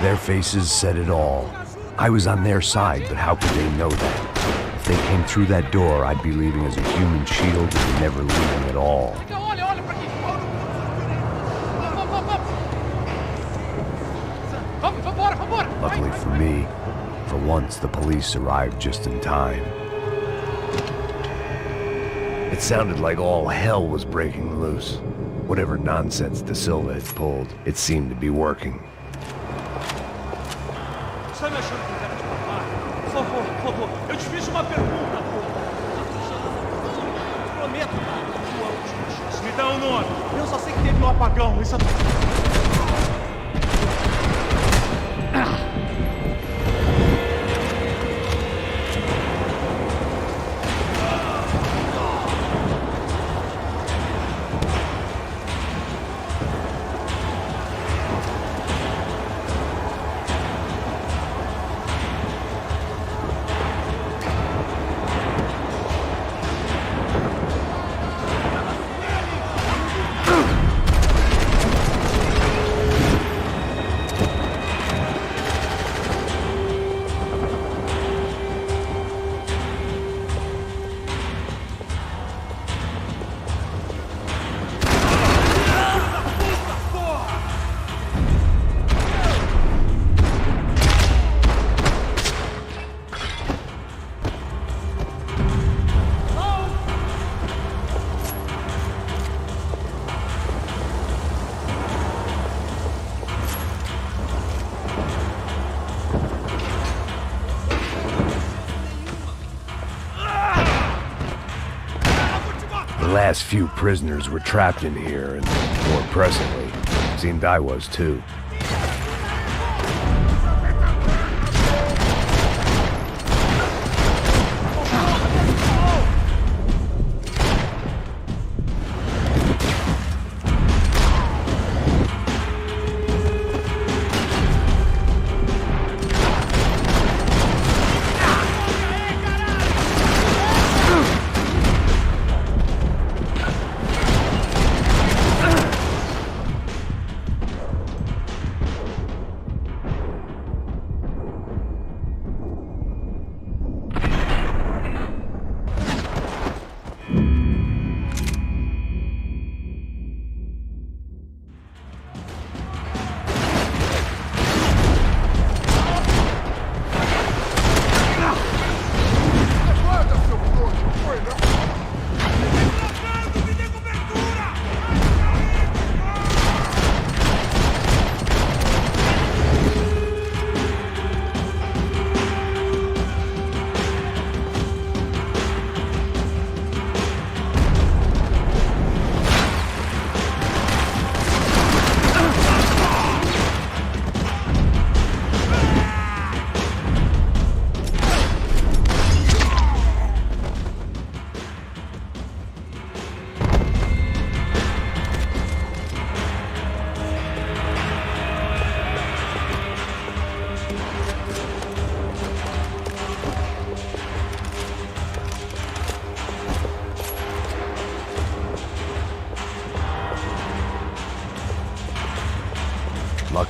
Their faces said it all. I was on their side, but how could they know that? If they came through that door, I'd be leaving as a human shield and never leaving at all. Luckily for me, for once the police arrived just in time. It sounded like all hell was breaking loose. Whatever nonsense De Silva had pulled, it seemed to be working. Sai me achando que quero te matar? Por favor, por favor. Eu te fiz uma pergunta, pô. Prometo, cara. Sua última chance. Me dá um nome. Eu só sei que teve um apagão, isso The last few prisoners were trapped in here, and more presently, seemed I was too.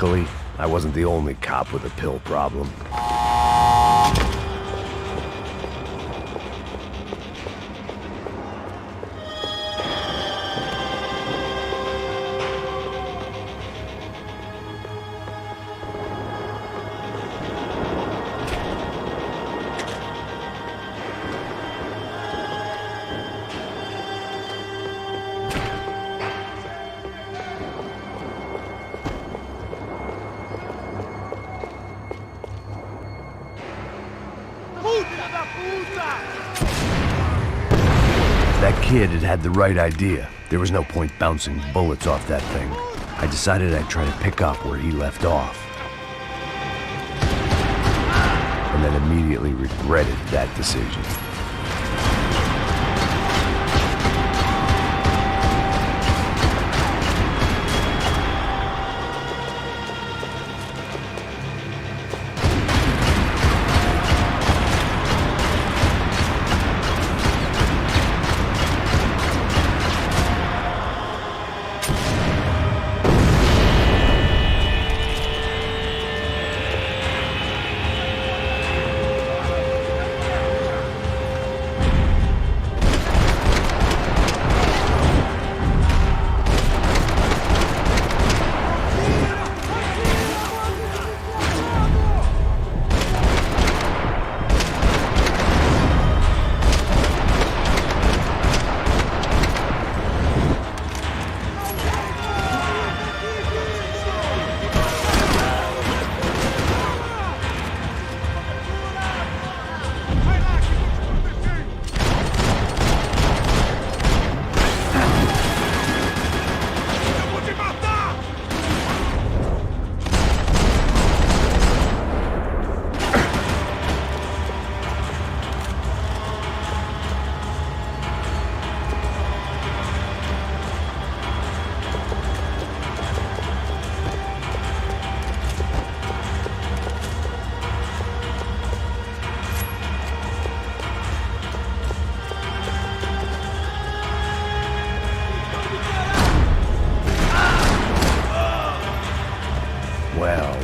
Luckily, I wasn't the only cop with a pill problem. That kid had the right idea. There was no point bouncing bullets off that thing. I decided I'd try to pick up where he left off. And then immediately regretted that decision.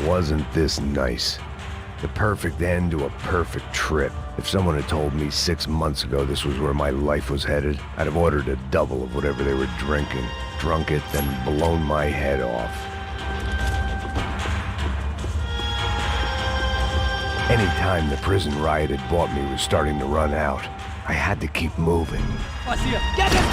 Wasn't this nice? The perfect end to a perfect trip. If someone had told me 6 months ago this was where my life was headed, I'd have ordered a double of whatever they were drinking, drunk it, then blown my head off. Any time the prison riot had bought me was starting to run out, I had to keep moving. Get it!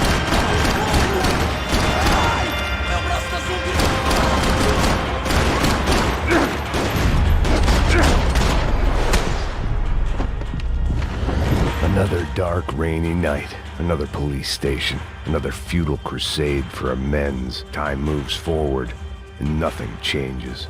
Another dark, rainy night. Another police station. Another futile crusade for amends. Time moves forward, and nothing changes.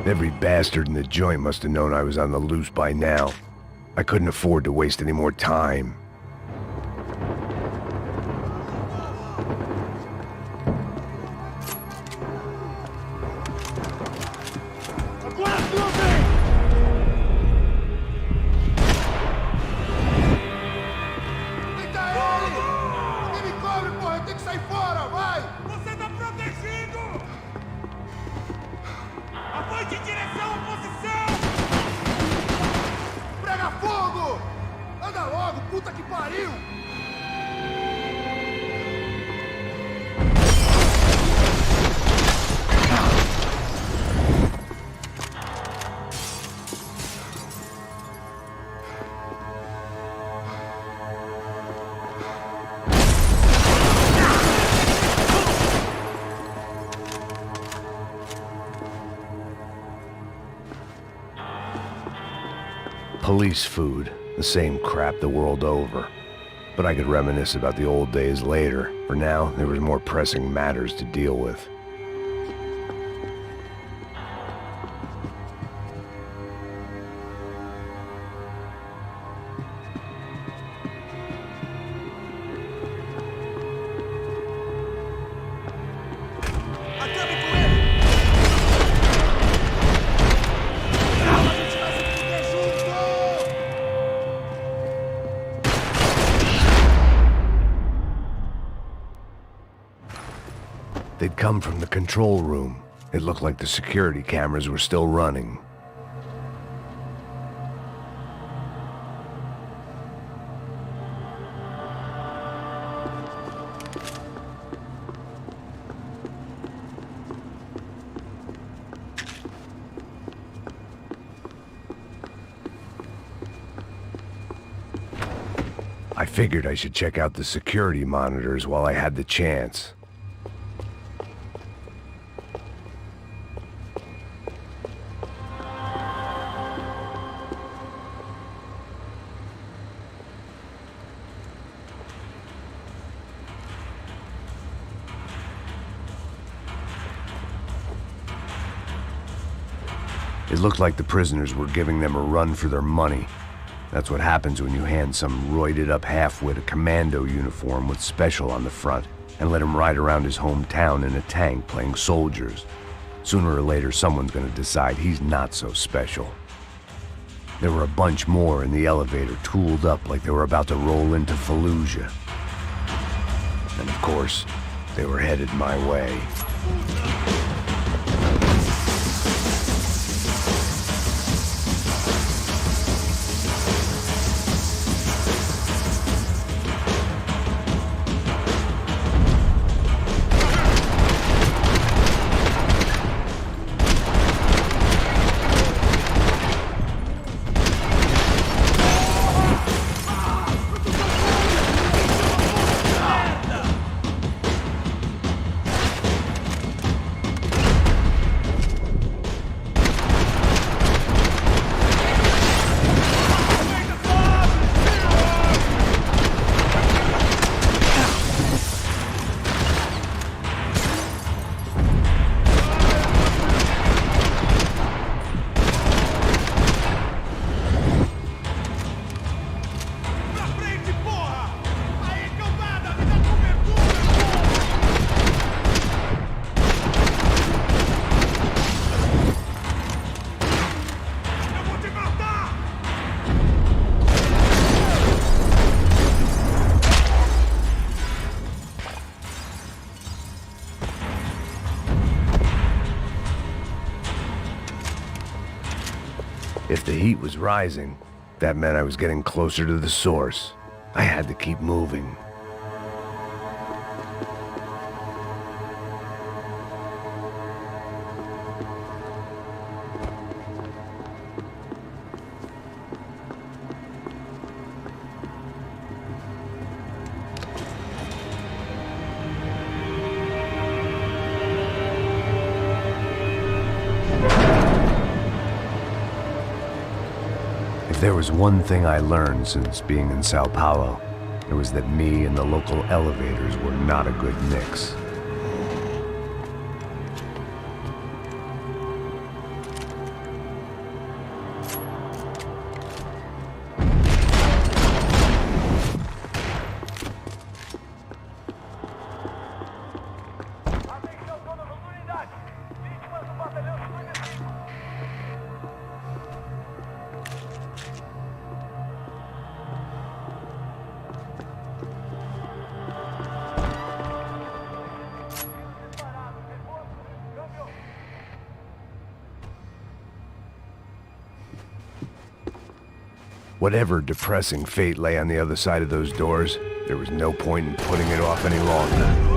Every bastard in the joint must have known I was on the loose by now. I couldn't afford to waste any more time. Police food, the same crap the world over. But I could reminisce about the old days later. For now, there was more pressing matters to deal with. They'd come from the control room. It looked like the security cameras were still running. I figured I should check out the security monitors while I had the chance. It looked like the prisoners were giving them a run for their money. That's what happens when you hand some roided-up halfwit a commando uniform with special on the front and let him ride around his hometown in a tank playing soldiers. Sooner or later, someone's gonna decide he's not so special. There were a bunch more in the elevator, tooled up like they were about to roll into Fallujah. And of course, they were headed my way. If the heat was rising, that meant I was getting closer to the source. I had to keep moving. If there was one thing I learned since being in Sao Paulo, it was that me and the local elevators were not a good mix. Whatever depressing fate lay on the other side of those doors, there was no point in putting it off any longer.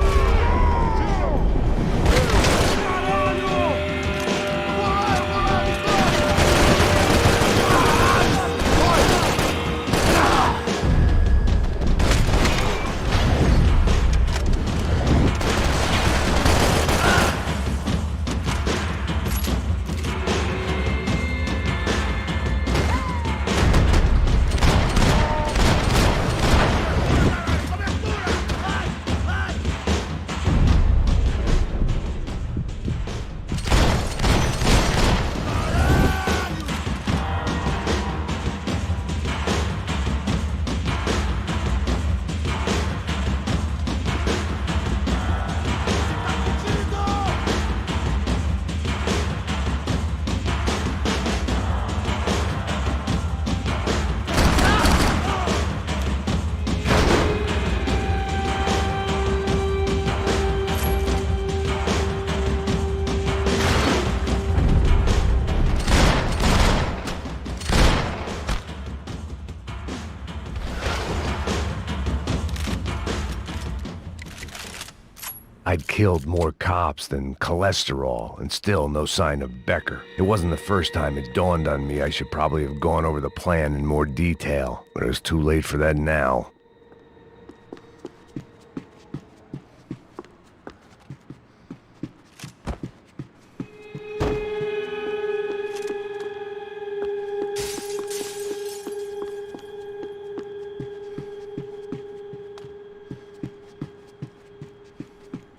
I'd killed more cops than cholesterol, and still no sign of Becker. It wasn't the first time it dawned on me I should probably have gone over the plan in more detail, but it was too late for that now.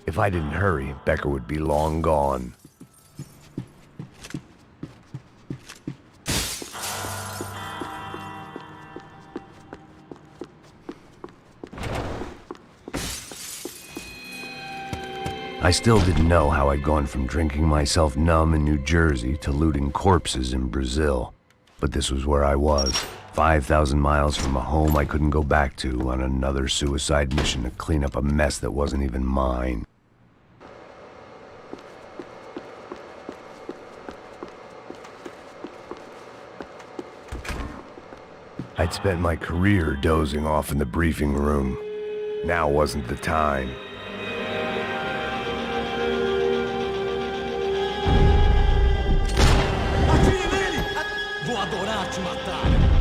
If I didn't hurry, Becker would be long gone. I still didn't know how I'd gone from drinking myself numb in New Jersey to looting corpses in Brazil. But this was where I was, 5,000 miles from a home I couldn't go back to, on another suicide mission to clean up a mess that wasn't even mine. I'd spent my career dozing off in the briefing room. Now wasn't the time. Vou adorar te matar!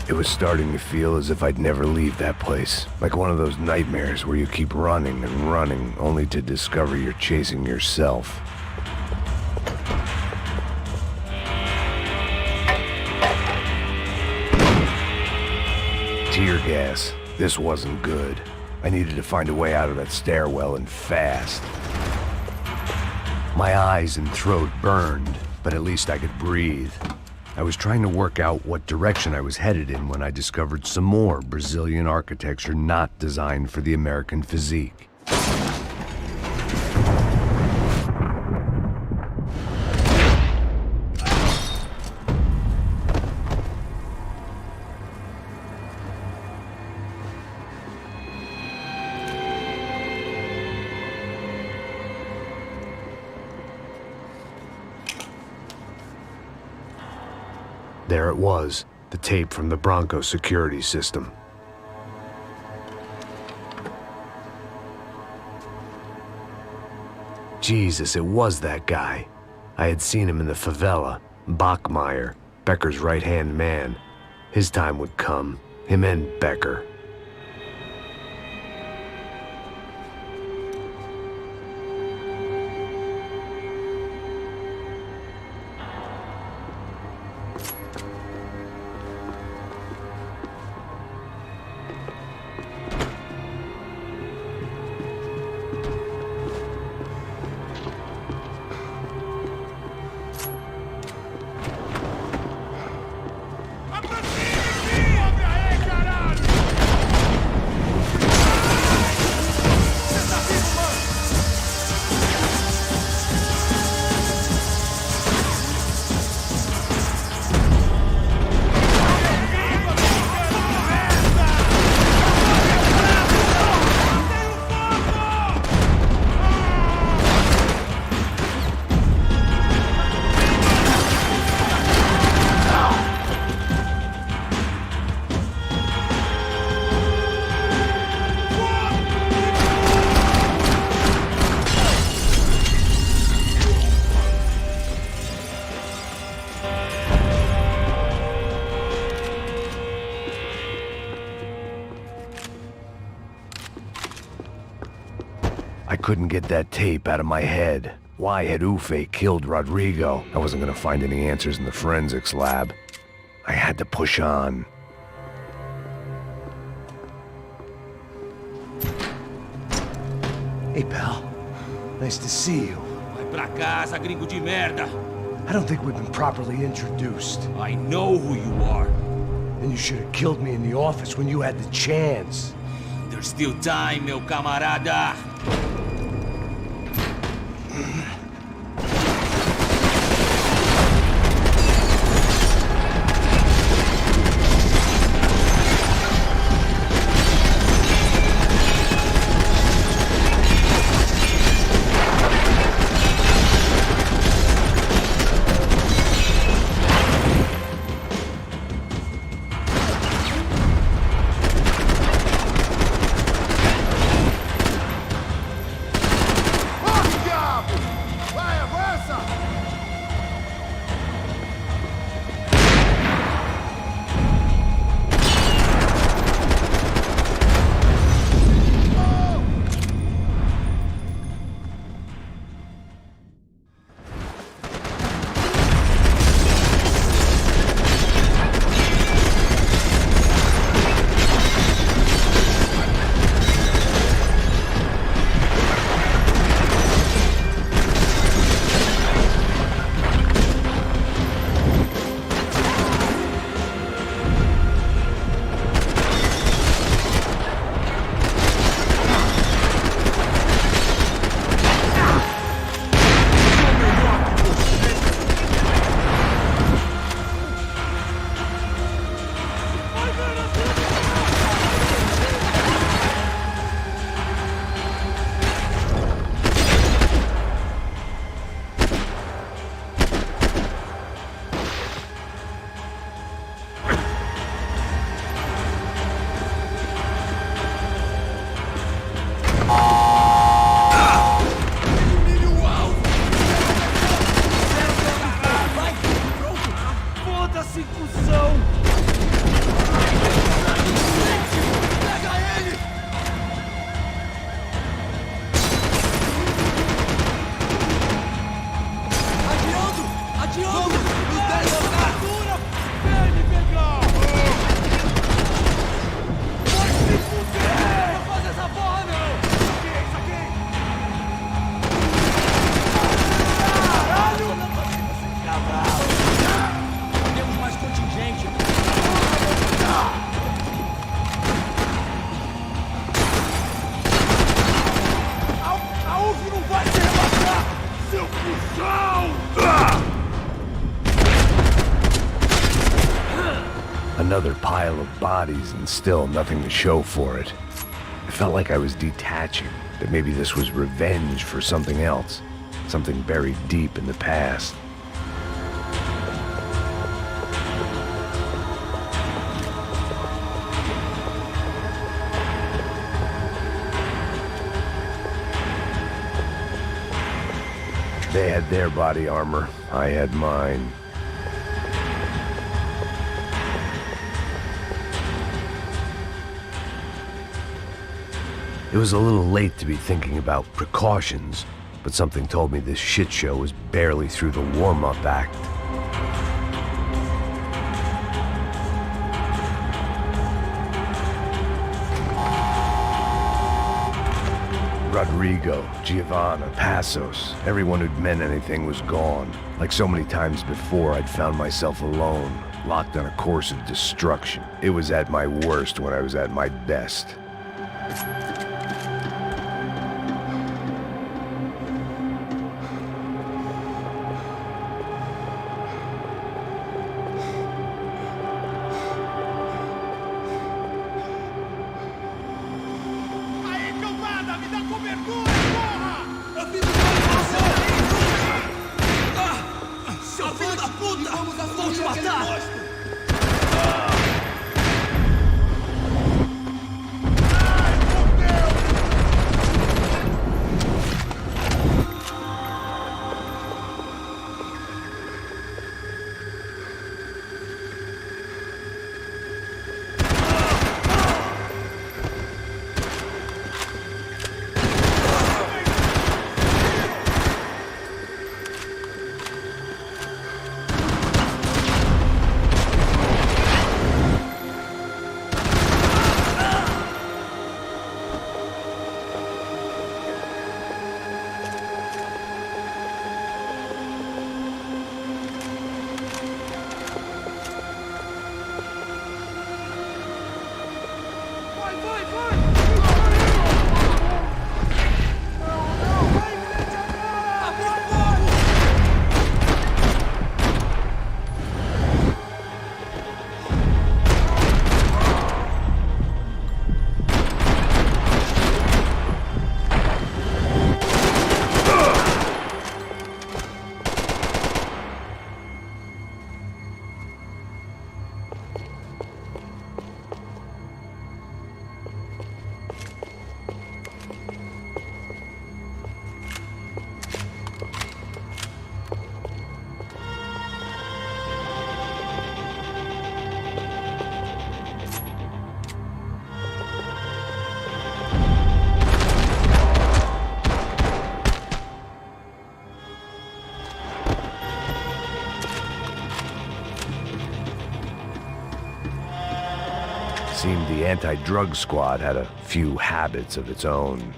It was starting to feel as if I'd never leave that place. Like one of those nightmares where you keep running and running, only to discover you're chasing yourself. Tear gas. This wasn't good. I needed to find a way out of that stairwell, and fast. My eyes and throat burned, but at least I could breathe. I was trying to work out what direction I was headed in when I discovered some more Brazilian architecture not designed for the American physique. There it was, the tape from the Bronco security system. Jesus, it was that guy. I had seen him in the favela, Bachmeyer, Becker's right-hand man. His time would come, him and Becker. I couldn't get that tape out of my head. Why had Ufe killed Rodrigo? I wasn't gonna find any answers in the forensics lab. I had to push on. Hey, pal. Nice to see you. Vai pra casa, gringo de merda. I don't think we've been properly introduced. I know who you are. And you should have killed me in the office when you had the chance. There's still time, meu camarada. Another pile of bodies and still nothing to show for it. I felt like I was detaching, that maybe this was revenge for something else, something buried deep in the past. They had their body armor, I had mine. It was a little late to be thinking about precautions, but something told me this shit show was barely through the warm-up act. Rodrigo, Giovanna, Passos, everyone who'd meant anything was gone. Like so many times before, I'd found myself alone, locked on a course of destruction. It was at my worst when I was at my best. Seemed the anti-drug squad had a few habits of its own.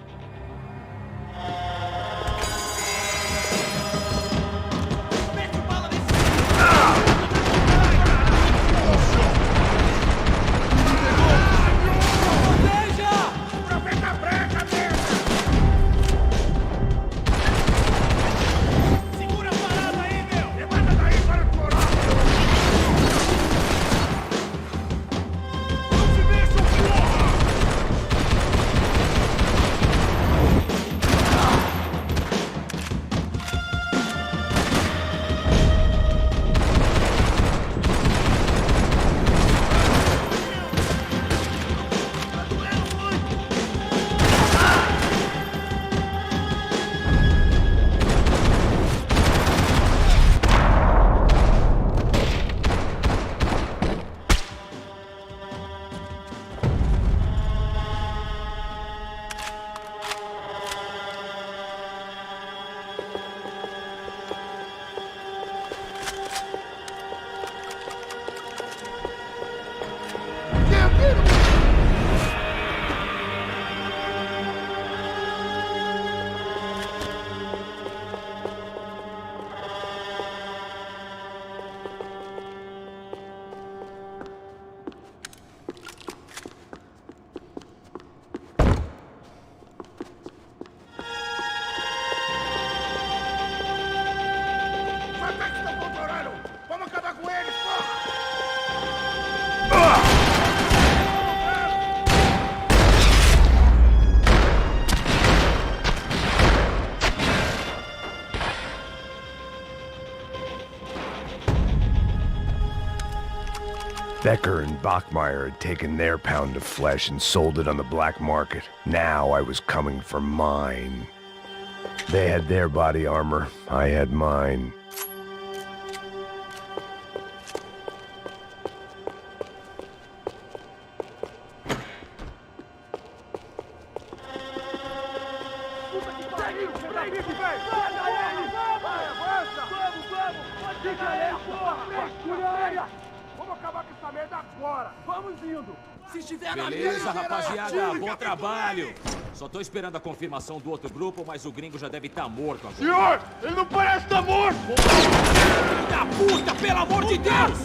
Becker and Bachmeyer had taken their pound of flesh and sold it on the black market. Now I was coming for mine. They had their body armor, I had mine. Beleza, rapaziada, bom trabalho. Só tô esperando a confirmação do outro grupo, mas o gringo já deve estar morto agora. Senhor, ele não parece estar morto! Filho da puta, pelo amor de Deus!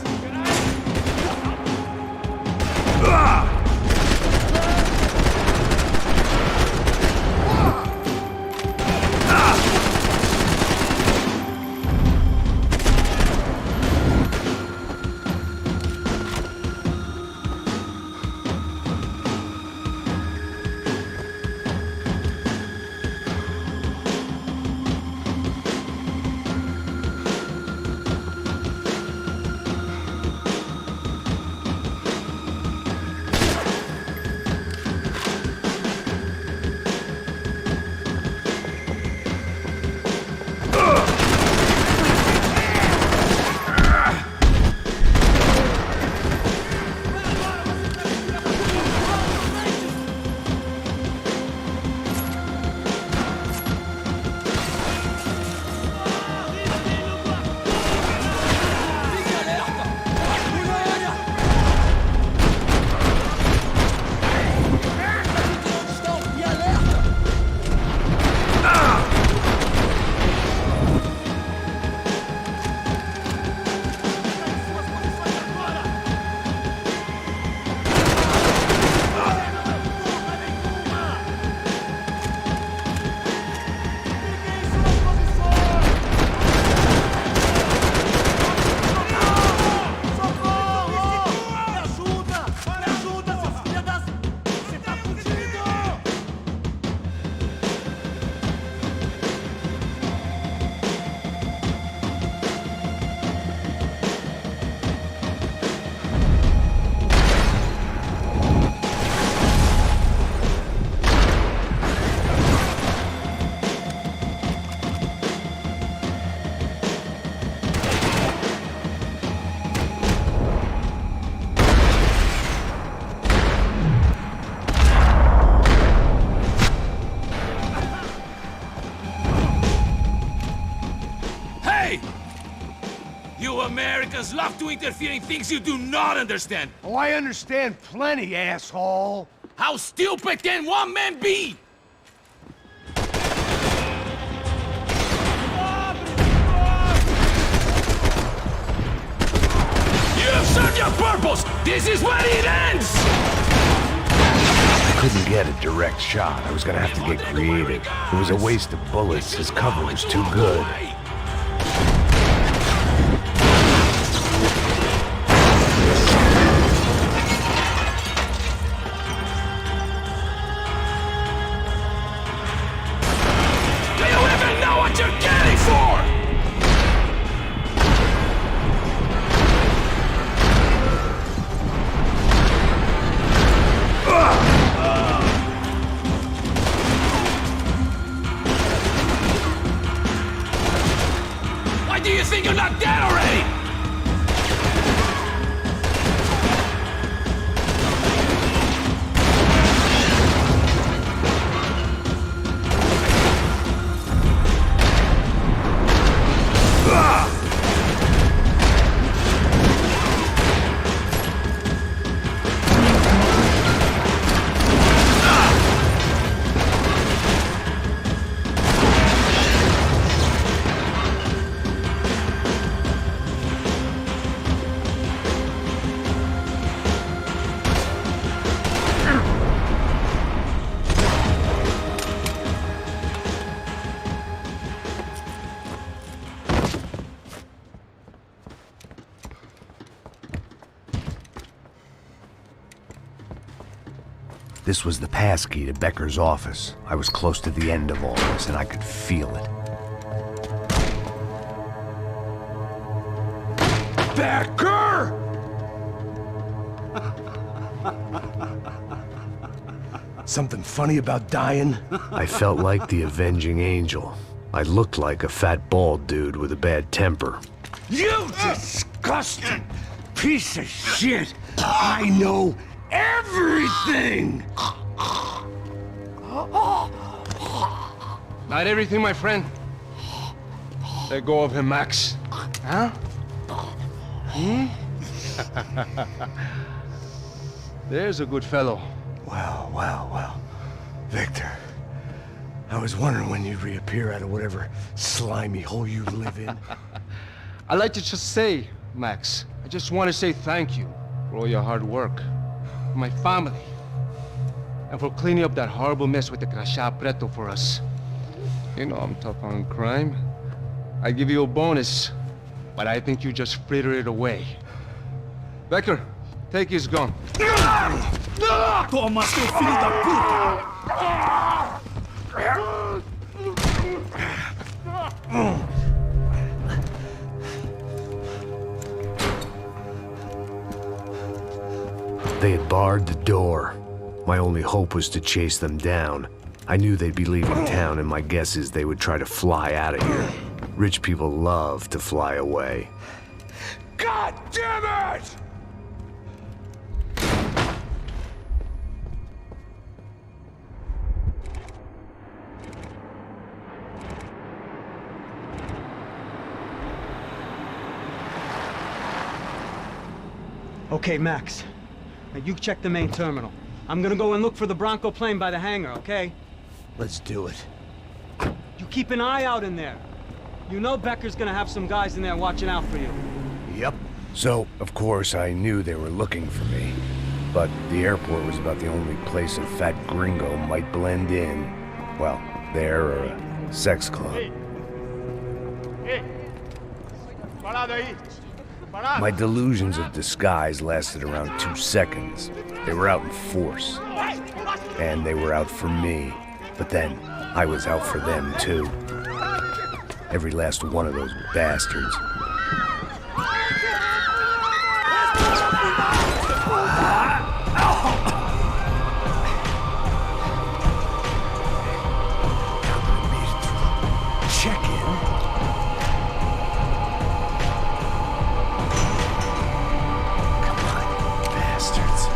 You Americans love to interfere in things you do not understand. Oh, I understand plenty, asshole. How stupid can one man be? You've served your purpose! This is where it ends! I couldn't get a direct shot. I was gonna have to get creative. It was a waste of bullets. His cover was too good. Do you even know what you're getting for? Why do you think you're not dead already? This was the passkey to Becker's office. I was close to the end of all this, and I could feel it. Becker! Something funny about dying? I felt like the avenging angel. I looked like a fat bald dude with a bad temper. You disgusting piece of shit! I know everything! Not everything, my friend. Let go of him, Max. Huh? There's a good fellow. Well, well, well. Victor, I was wondering when you'd reappear out of whatever slimy hole you live in. I'd like to just say, Max, I just want to say thank you for all your hard work, for my family, and for cleaning up that horrible mess with the Crachá Preto for us. You know I'm tough on crime. I give you a bonus, but I think you just fritter it away. Becker, take his gun. Toma, seu filho da puta! They had barred the door. My only hope was to chase them down. I knew they'd be leaving town, and my guess is they would try to fly out of here. Rich people love to fly away. God damn it! Okay, Max. Now you check the main terminal. I'm gonna go and look for the Bronco plane by the hangar, okay? Let's do it. You keep an eye out in there. You know Becker's gonna have some guys in there watching out for you. Yep. So, of course, I knew they were looking for me. But the airport was about the only place a fat gringo might blend in. Well, there or a sex club. My delusions of disguise lasted around 2 seconds. They were out in force. And they were out for me. But then, I was out for them, too. Every last one of those bastards. Check in. Bastards.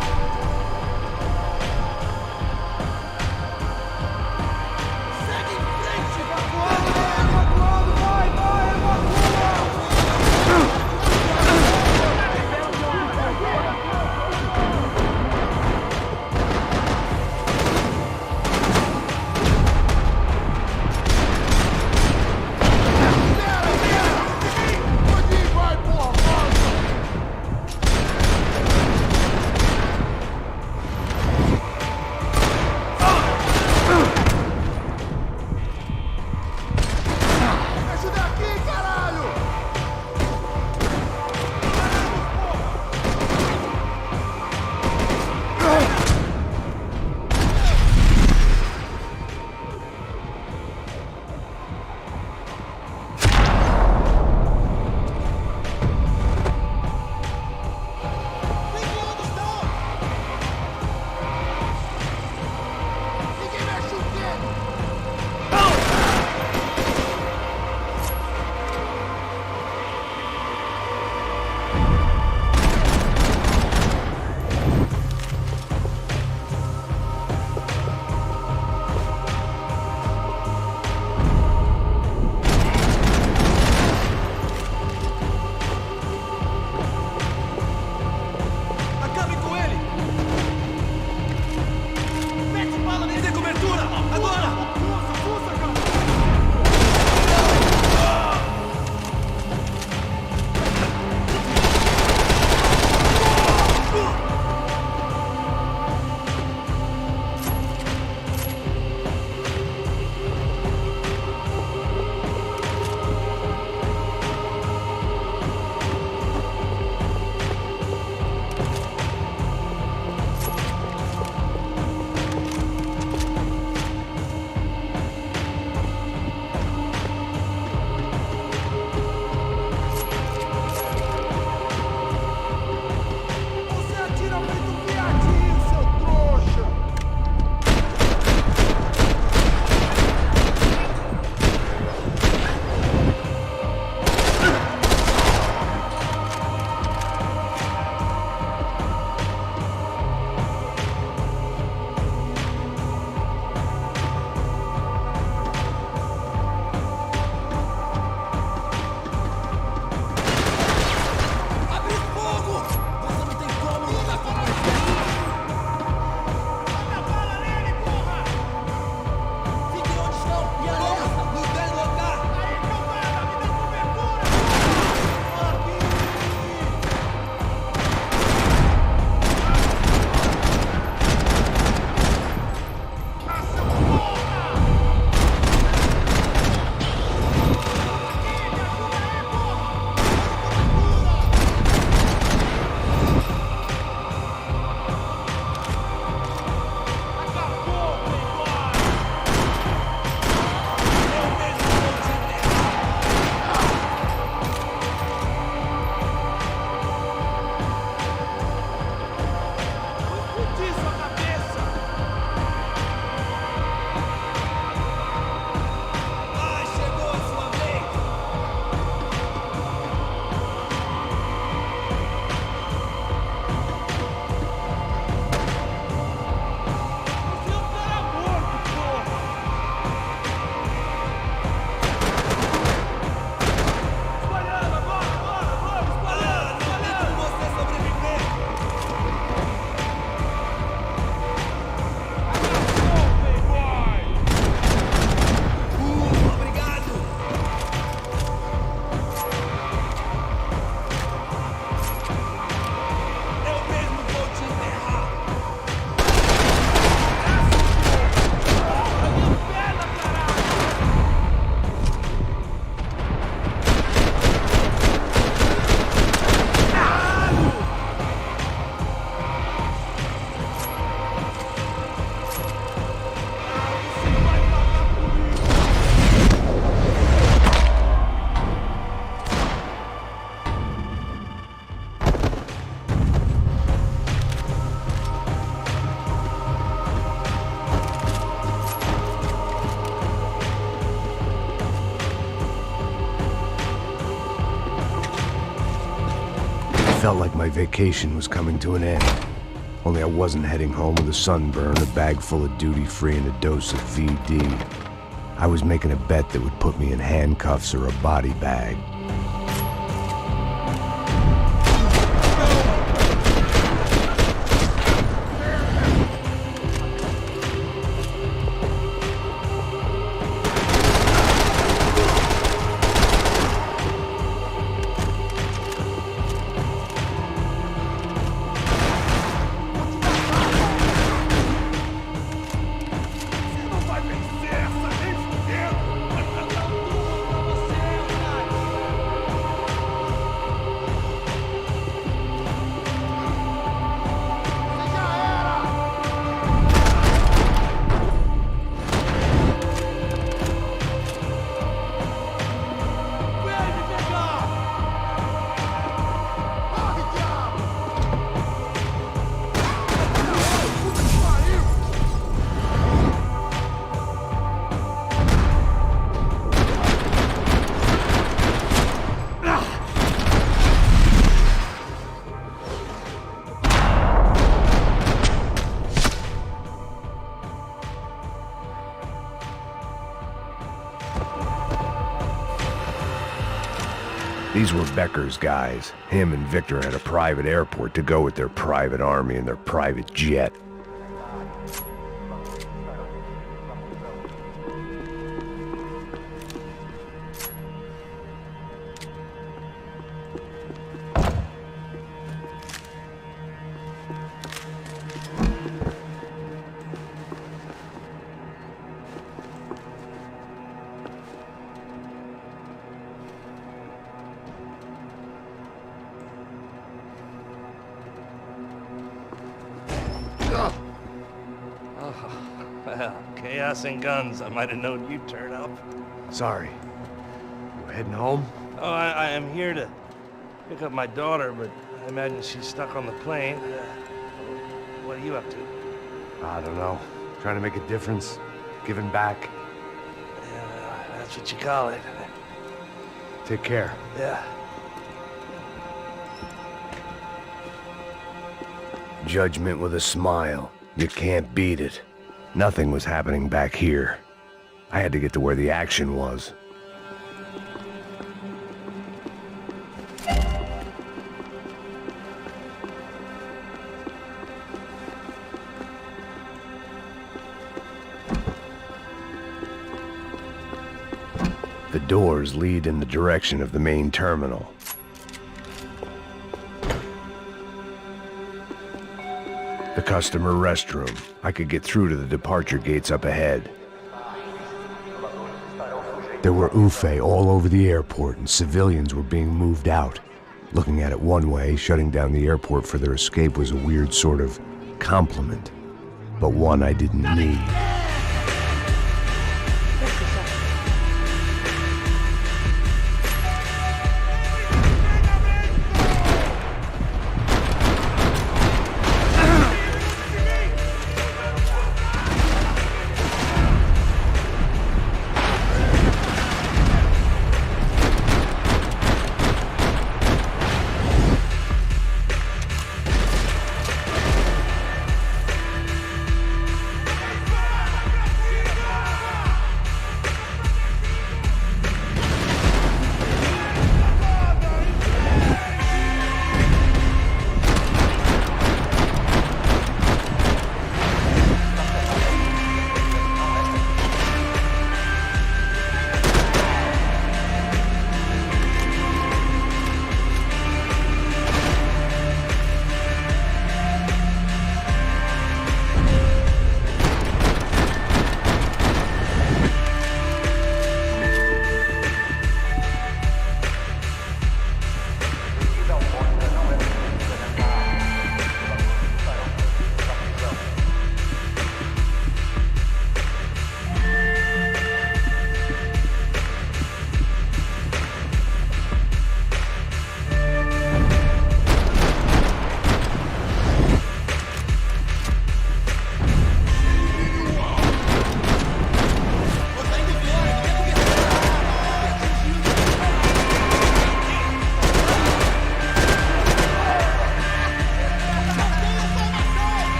felt like my vacation was coming to an end. Only I wasn't heading home with a sunburn, a bag full of duty-free, and a dose of VD. I was making a bet that would put me in handcuffs or a body bag. These were Becker's guys. Him and Victor had a private airport to go with their private army and their private jet. Well, chaos and guns. I might have known you'd turn up. Sorry. You heading home? Oh, I am here to pick up my daughter, but I imagine she's stuck on the plane. What are you up to? I don't know. Trying to make a difference. Giving back. Yeah, that's what you call it. Take care. Yeah. Judgment with a smile. You can't beat it. Nothing was happening back here. I had to get to where the action was. The doors lead in the direction of the main terminal. The customer restroom. I could get through to the departure gates up ahead. There were UFE all over the airport, and civilians were being moved out. Looking at it one way, shutting down the airport for their escape was a weird sort of compliment, but one I didn't need.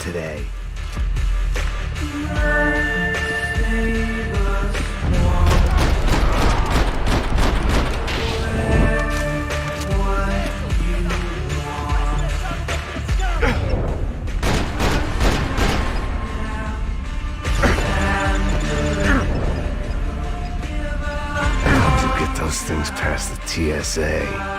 today. Those things past the TSA.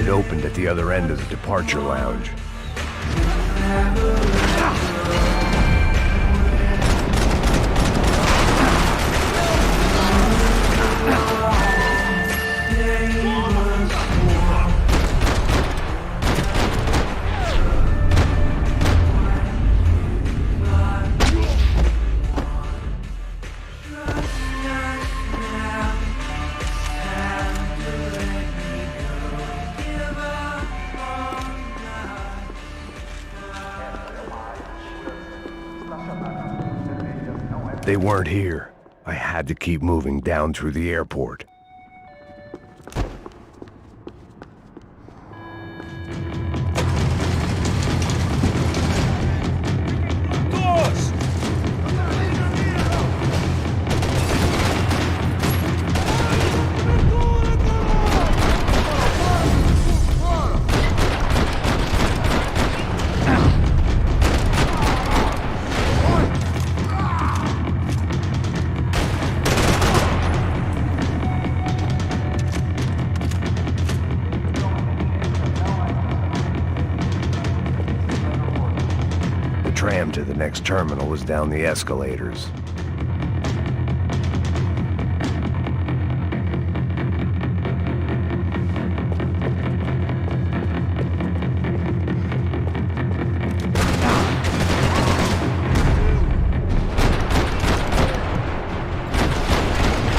Opened at the other end of the departure lounge. They weren't here. I had to keep moving down through the airport. The tram to the next terminal was down the escalators.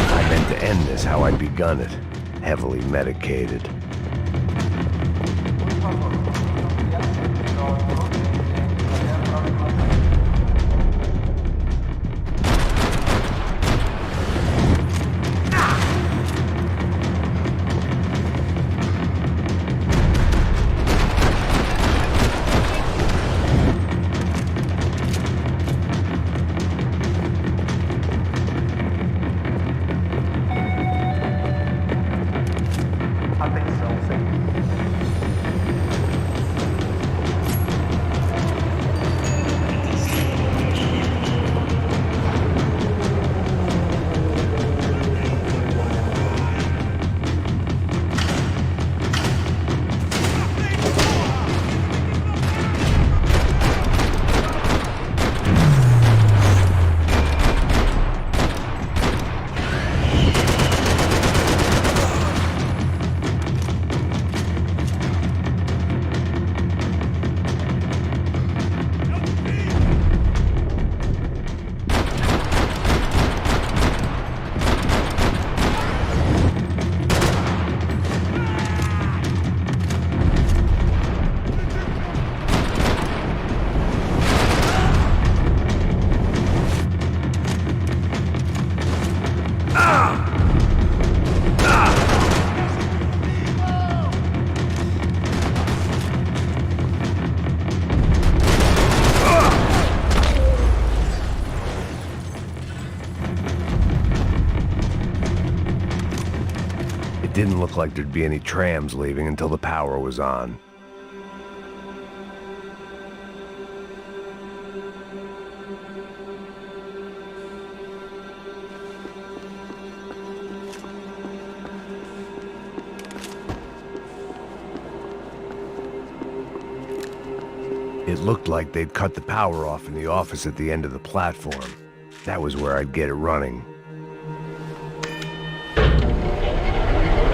I meant to end this how I'd begun it, heavily medicated. Atención. didn't look like there'd be any trams leaving until the power was on. It looked like they'd cut the power off in the office at the end of the platform. That was where I'd get it running.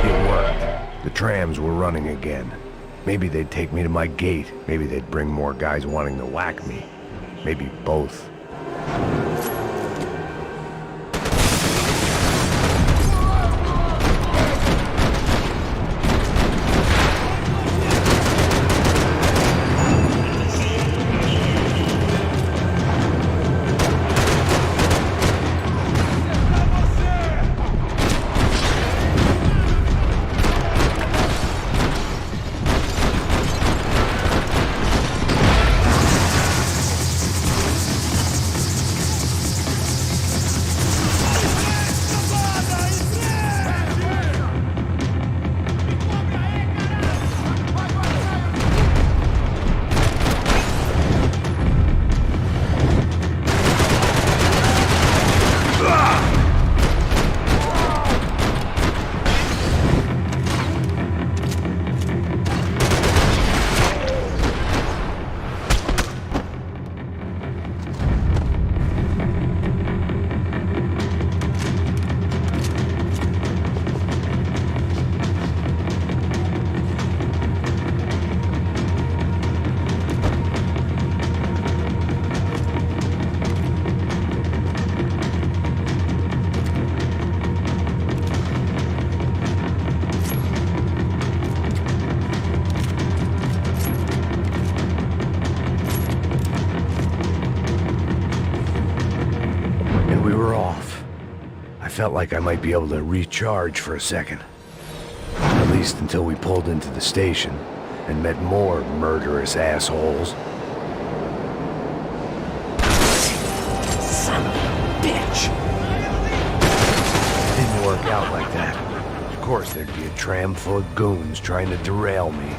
It worked. The trams were running again. Maybe they'd take me to my gate. Maybe they'd bring more guys wanting to whack me. Maybe both. Felt like I might be able to recharge for a second. At least until we pulled into the station and met more murderous assholes. Son of a bitch! Didn't work out like that. Of course there'd be a tram full of goons trying to derail me.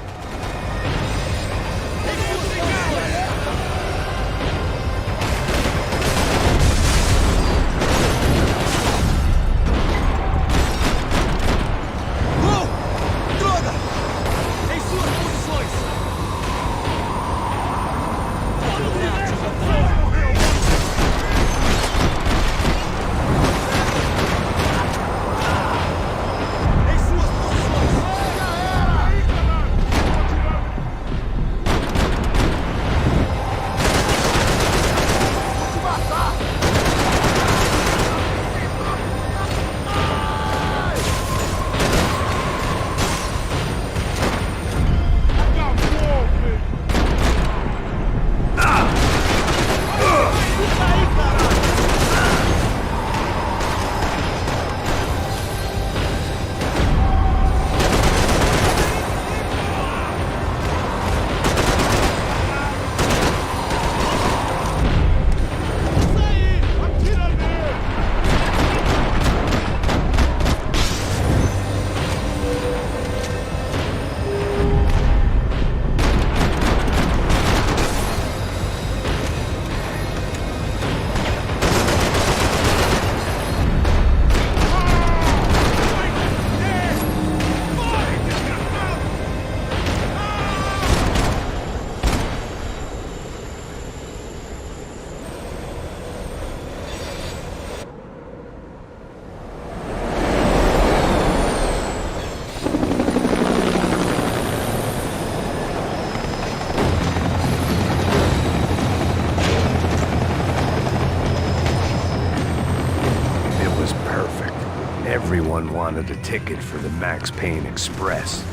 Everyone wanted a ticket for the Max Payne Express.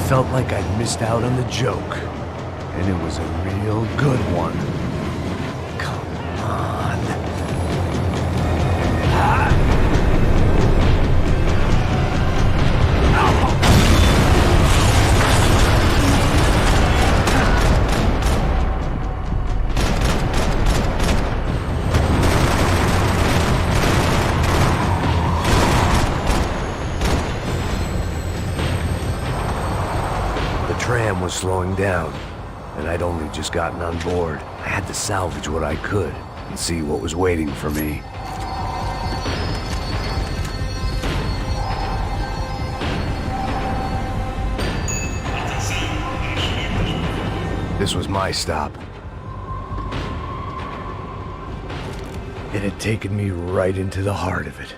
felt like I'd missed out on the joke. And it was a real good one. Come on. The tram was slowing down, and I'd only just gotten on board. I had to salvage what I could and see what was waiting for me. This was my stop. It had taken me right into the heart of it.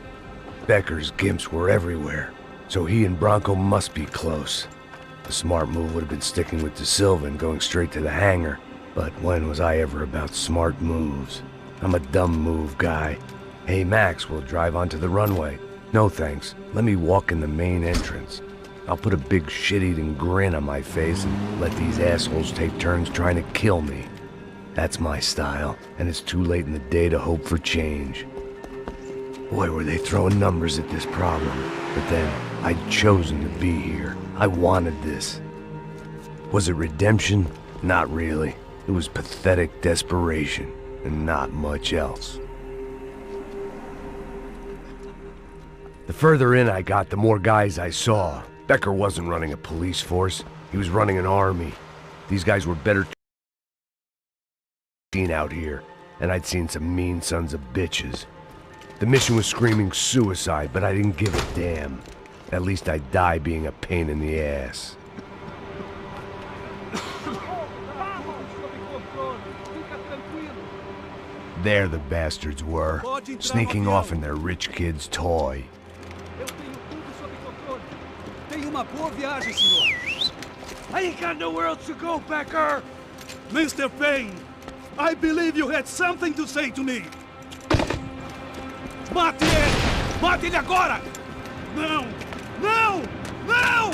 Becker's gimps were everywhere, so he and Bronco must be close. The smart move would have been sticking with De Silva and going straight to the hangar, but when was I ever about smart moves? I'm a dumb move guy. Hey Max, we'll drive onto the runway. No thanks, let me walk in the main entrance. I'll put a big shit-eating grin on my face and let these assholes take turns trying to kill me. That's my style, and it's too late in the day to hope for change. Boy, were they throwing numbers at this problem. But then, I'd chosen to be here. I wanted this. Was it redemption? Not really. It was pathetic desperation, and not much else. The further in I got, the more guys I saw. Becker wasn't running a police force. He was running an army. These guys were better seen out here, and I'd seen some mean sons of bitches. The mission was screaming suicide, but I didn't give a damn. At least I'd die being a pain in the ass. There the bastards were, sneaking off in their rich kid's toy. I ain't got nowhere else to go, Becker! Mr. Payne, I believe you had something to say to me. Mate ele! Mate ele agora! Não! Não! Não!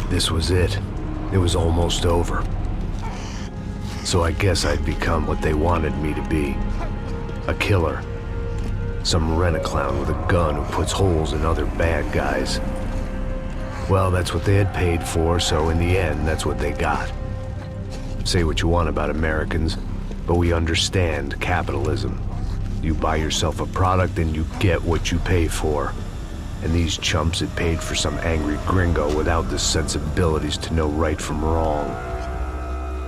This was it. It was almost over. So I guess I'd become what they wanted me to be. A killer. Some rent-a-clown with a gun who puts holes in other bad guys. Well, that's what they had paid for, so in the end, that's what they got. Say what you want about Americans, but we understand capitalism. You buy yourself a product and you get what you pay for. And these chumps had paid for some angry gringo without the sensibilities to know right from wrong.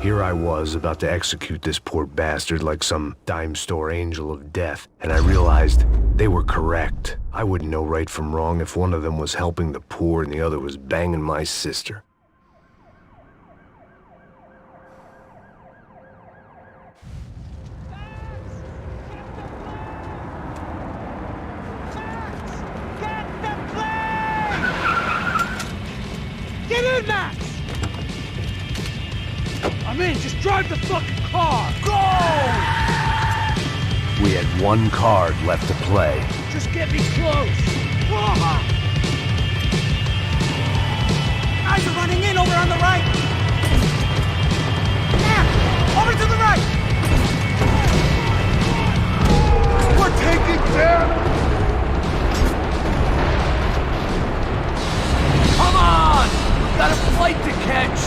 Here I was, about to execute this poor bastard like some dime store angel of death, and I realized they were correct. I wouldn't know right from wrong if one of them was helping the poor and the other was banging my sister. Get in, Max! I'm in, just drive the fucking car! Go! We had one card left to play. Just get me close! Guys are running in over on the right! Yeah! Over to the right! We're taking damage! Come on! We've got a flight to catch!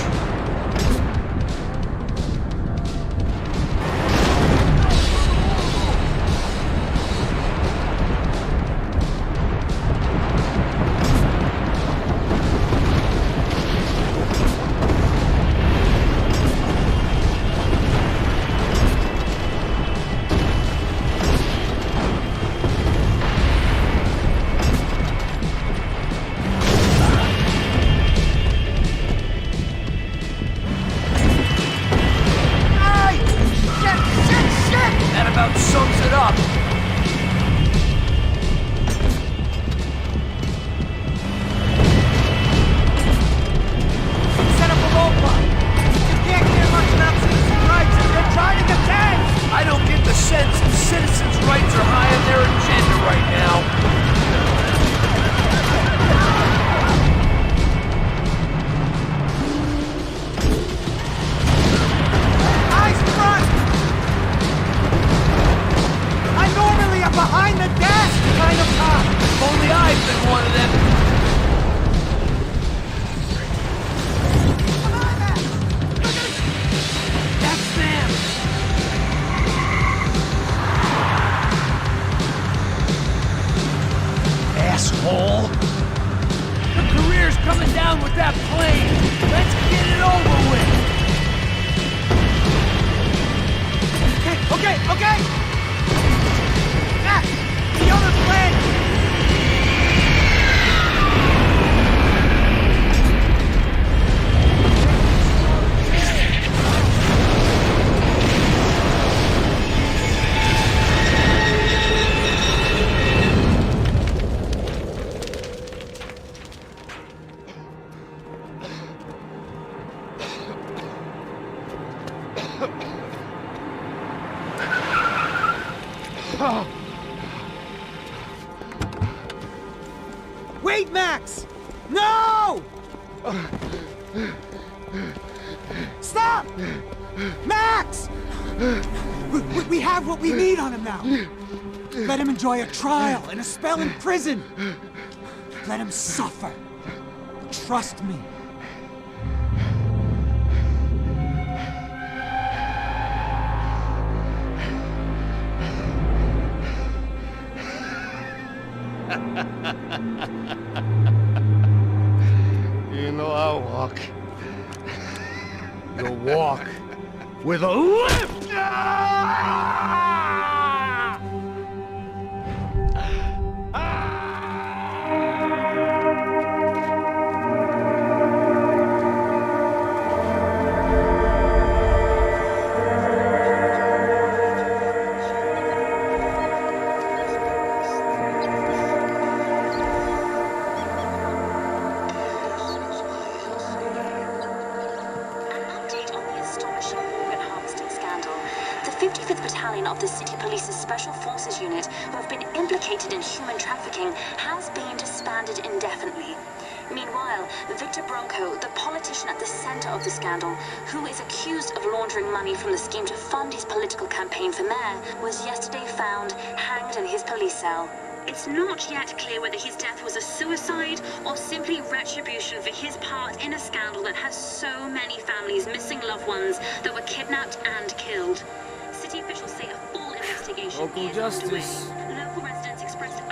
Sums it up. Set up a roadblock. You can't care much about citizens' rights if you're trying to defend. I don't get the sense that citizens' rights are high on their agenda right now. Behind the desk kind of cop! If only I've been one of them! Come on, Max! Look at it! That's them! Asshole! The career's coming down with that plane! Let's get it over with! Okay! The other plane! Wait, Max! No! Stop! Max! We have what we need on him now. Let him enjoy a trial and a spell in prison. Let him suffer. Trust me. You know I'll walk. You'll walk with a lift! Of the City Police's Special Forces Unit, who have been implicated in human trafficking, has been disbanded indefinitely. Meanwhile, Victor Bronco, the politician at the center of the scandal, who is accused of laundering money from the scheme to fund his political campaign for mayor, was yesterday found hanged in his police cell. It's not yet clear whether his death was a suicide or simply retribution for his part in a scandal that has so many families missing loved ones that were kidnapped and killed. City officials say a full investigation is underway. Local residents expressed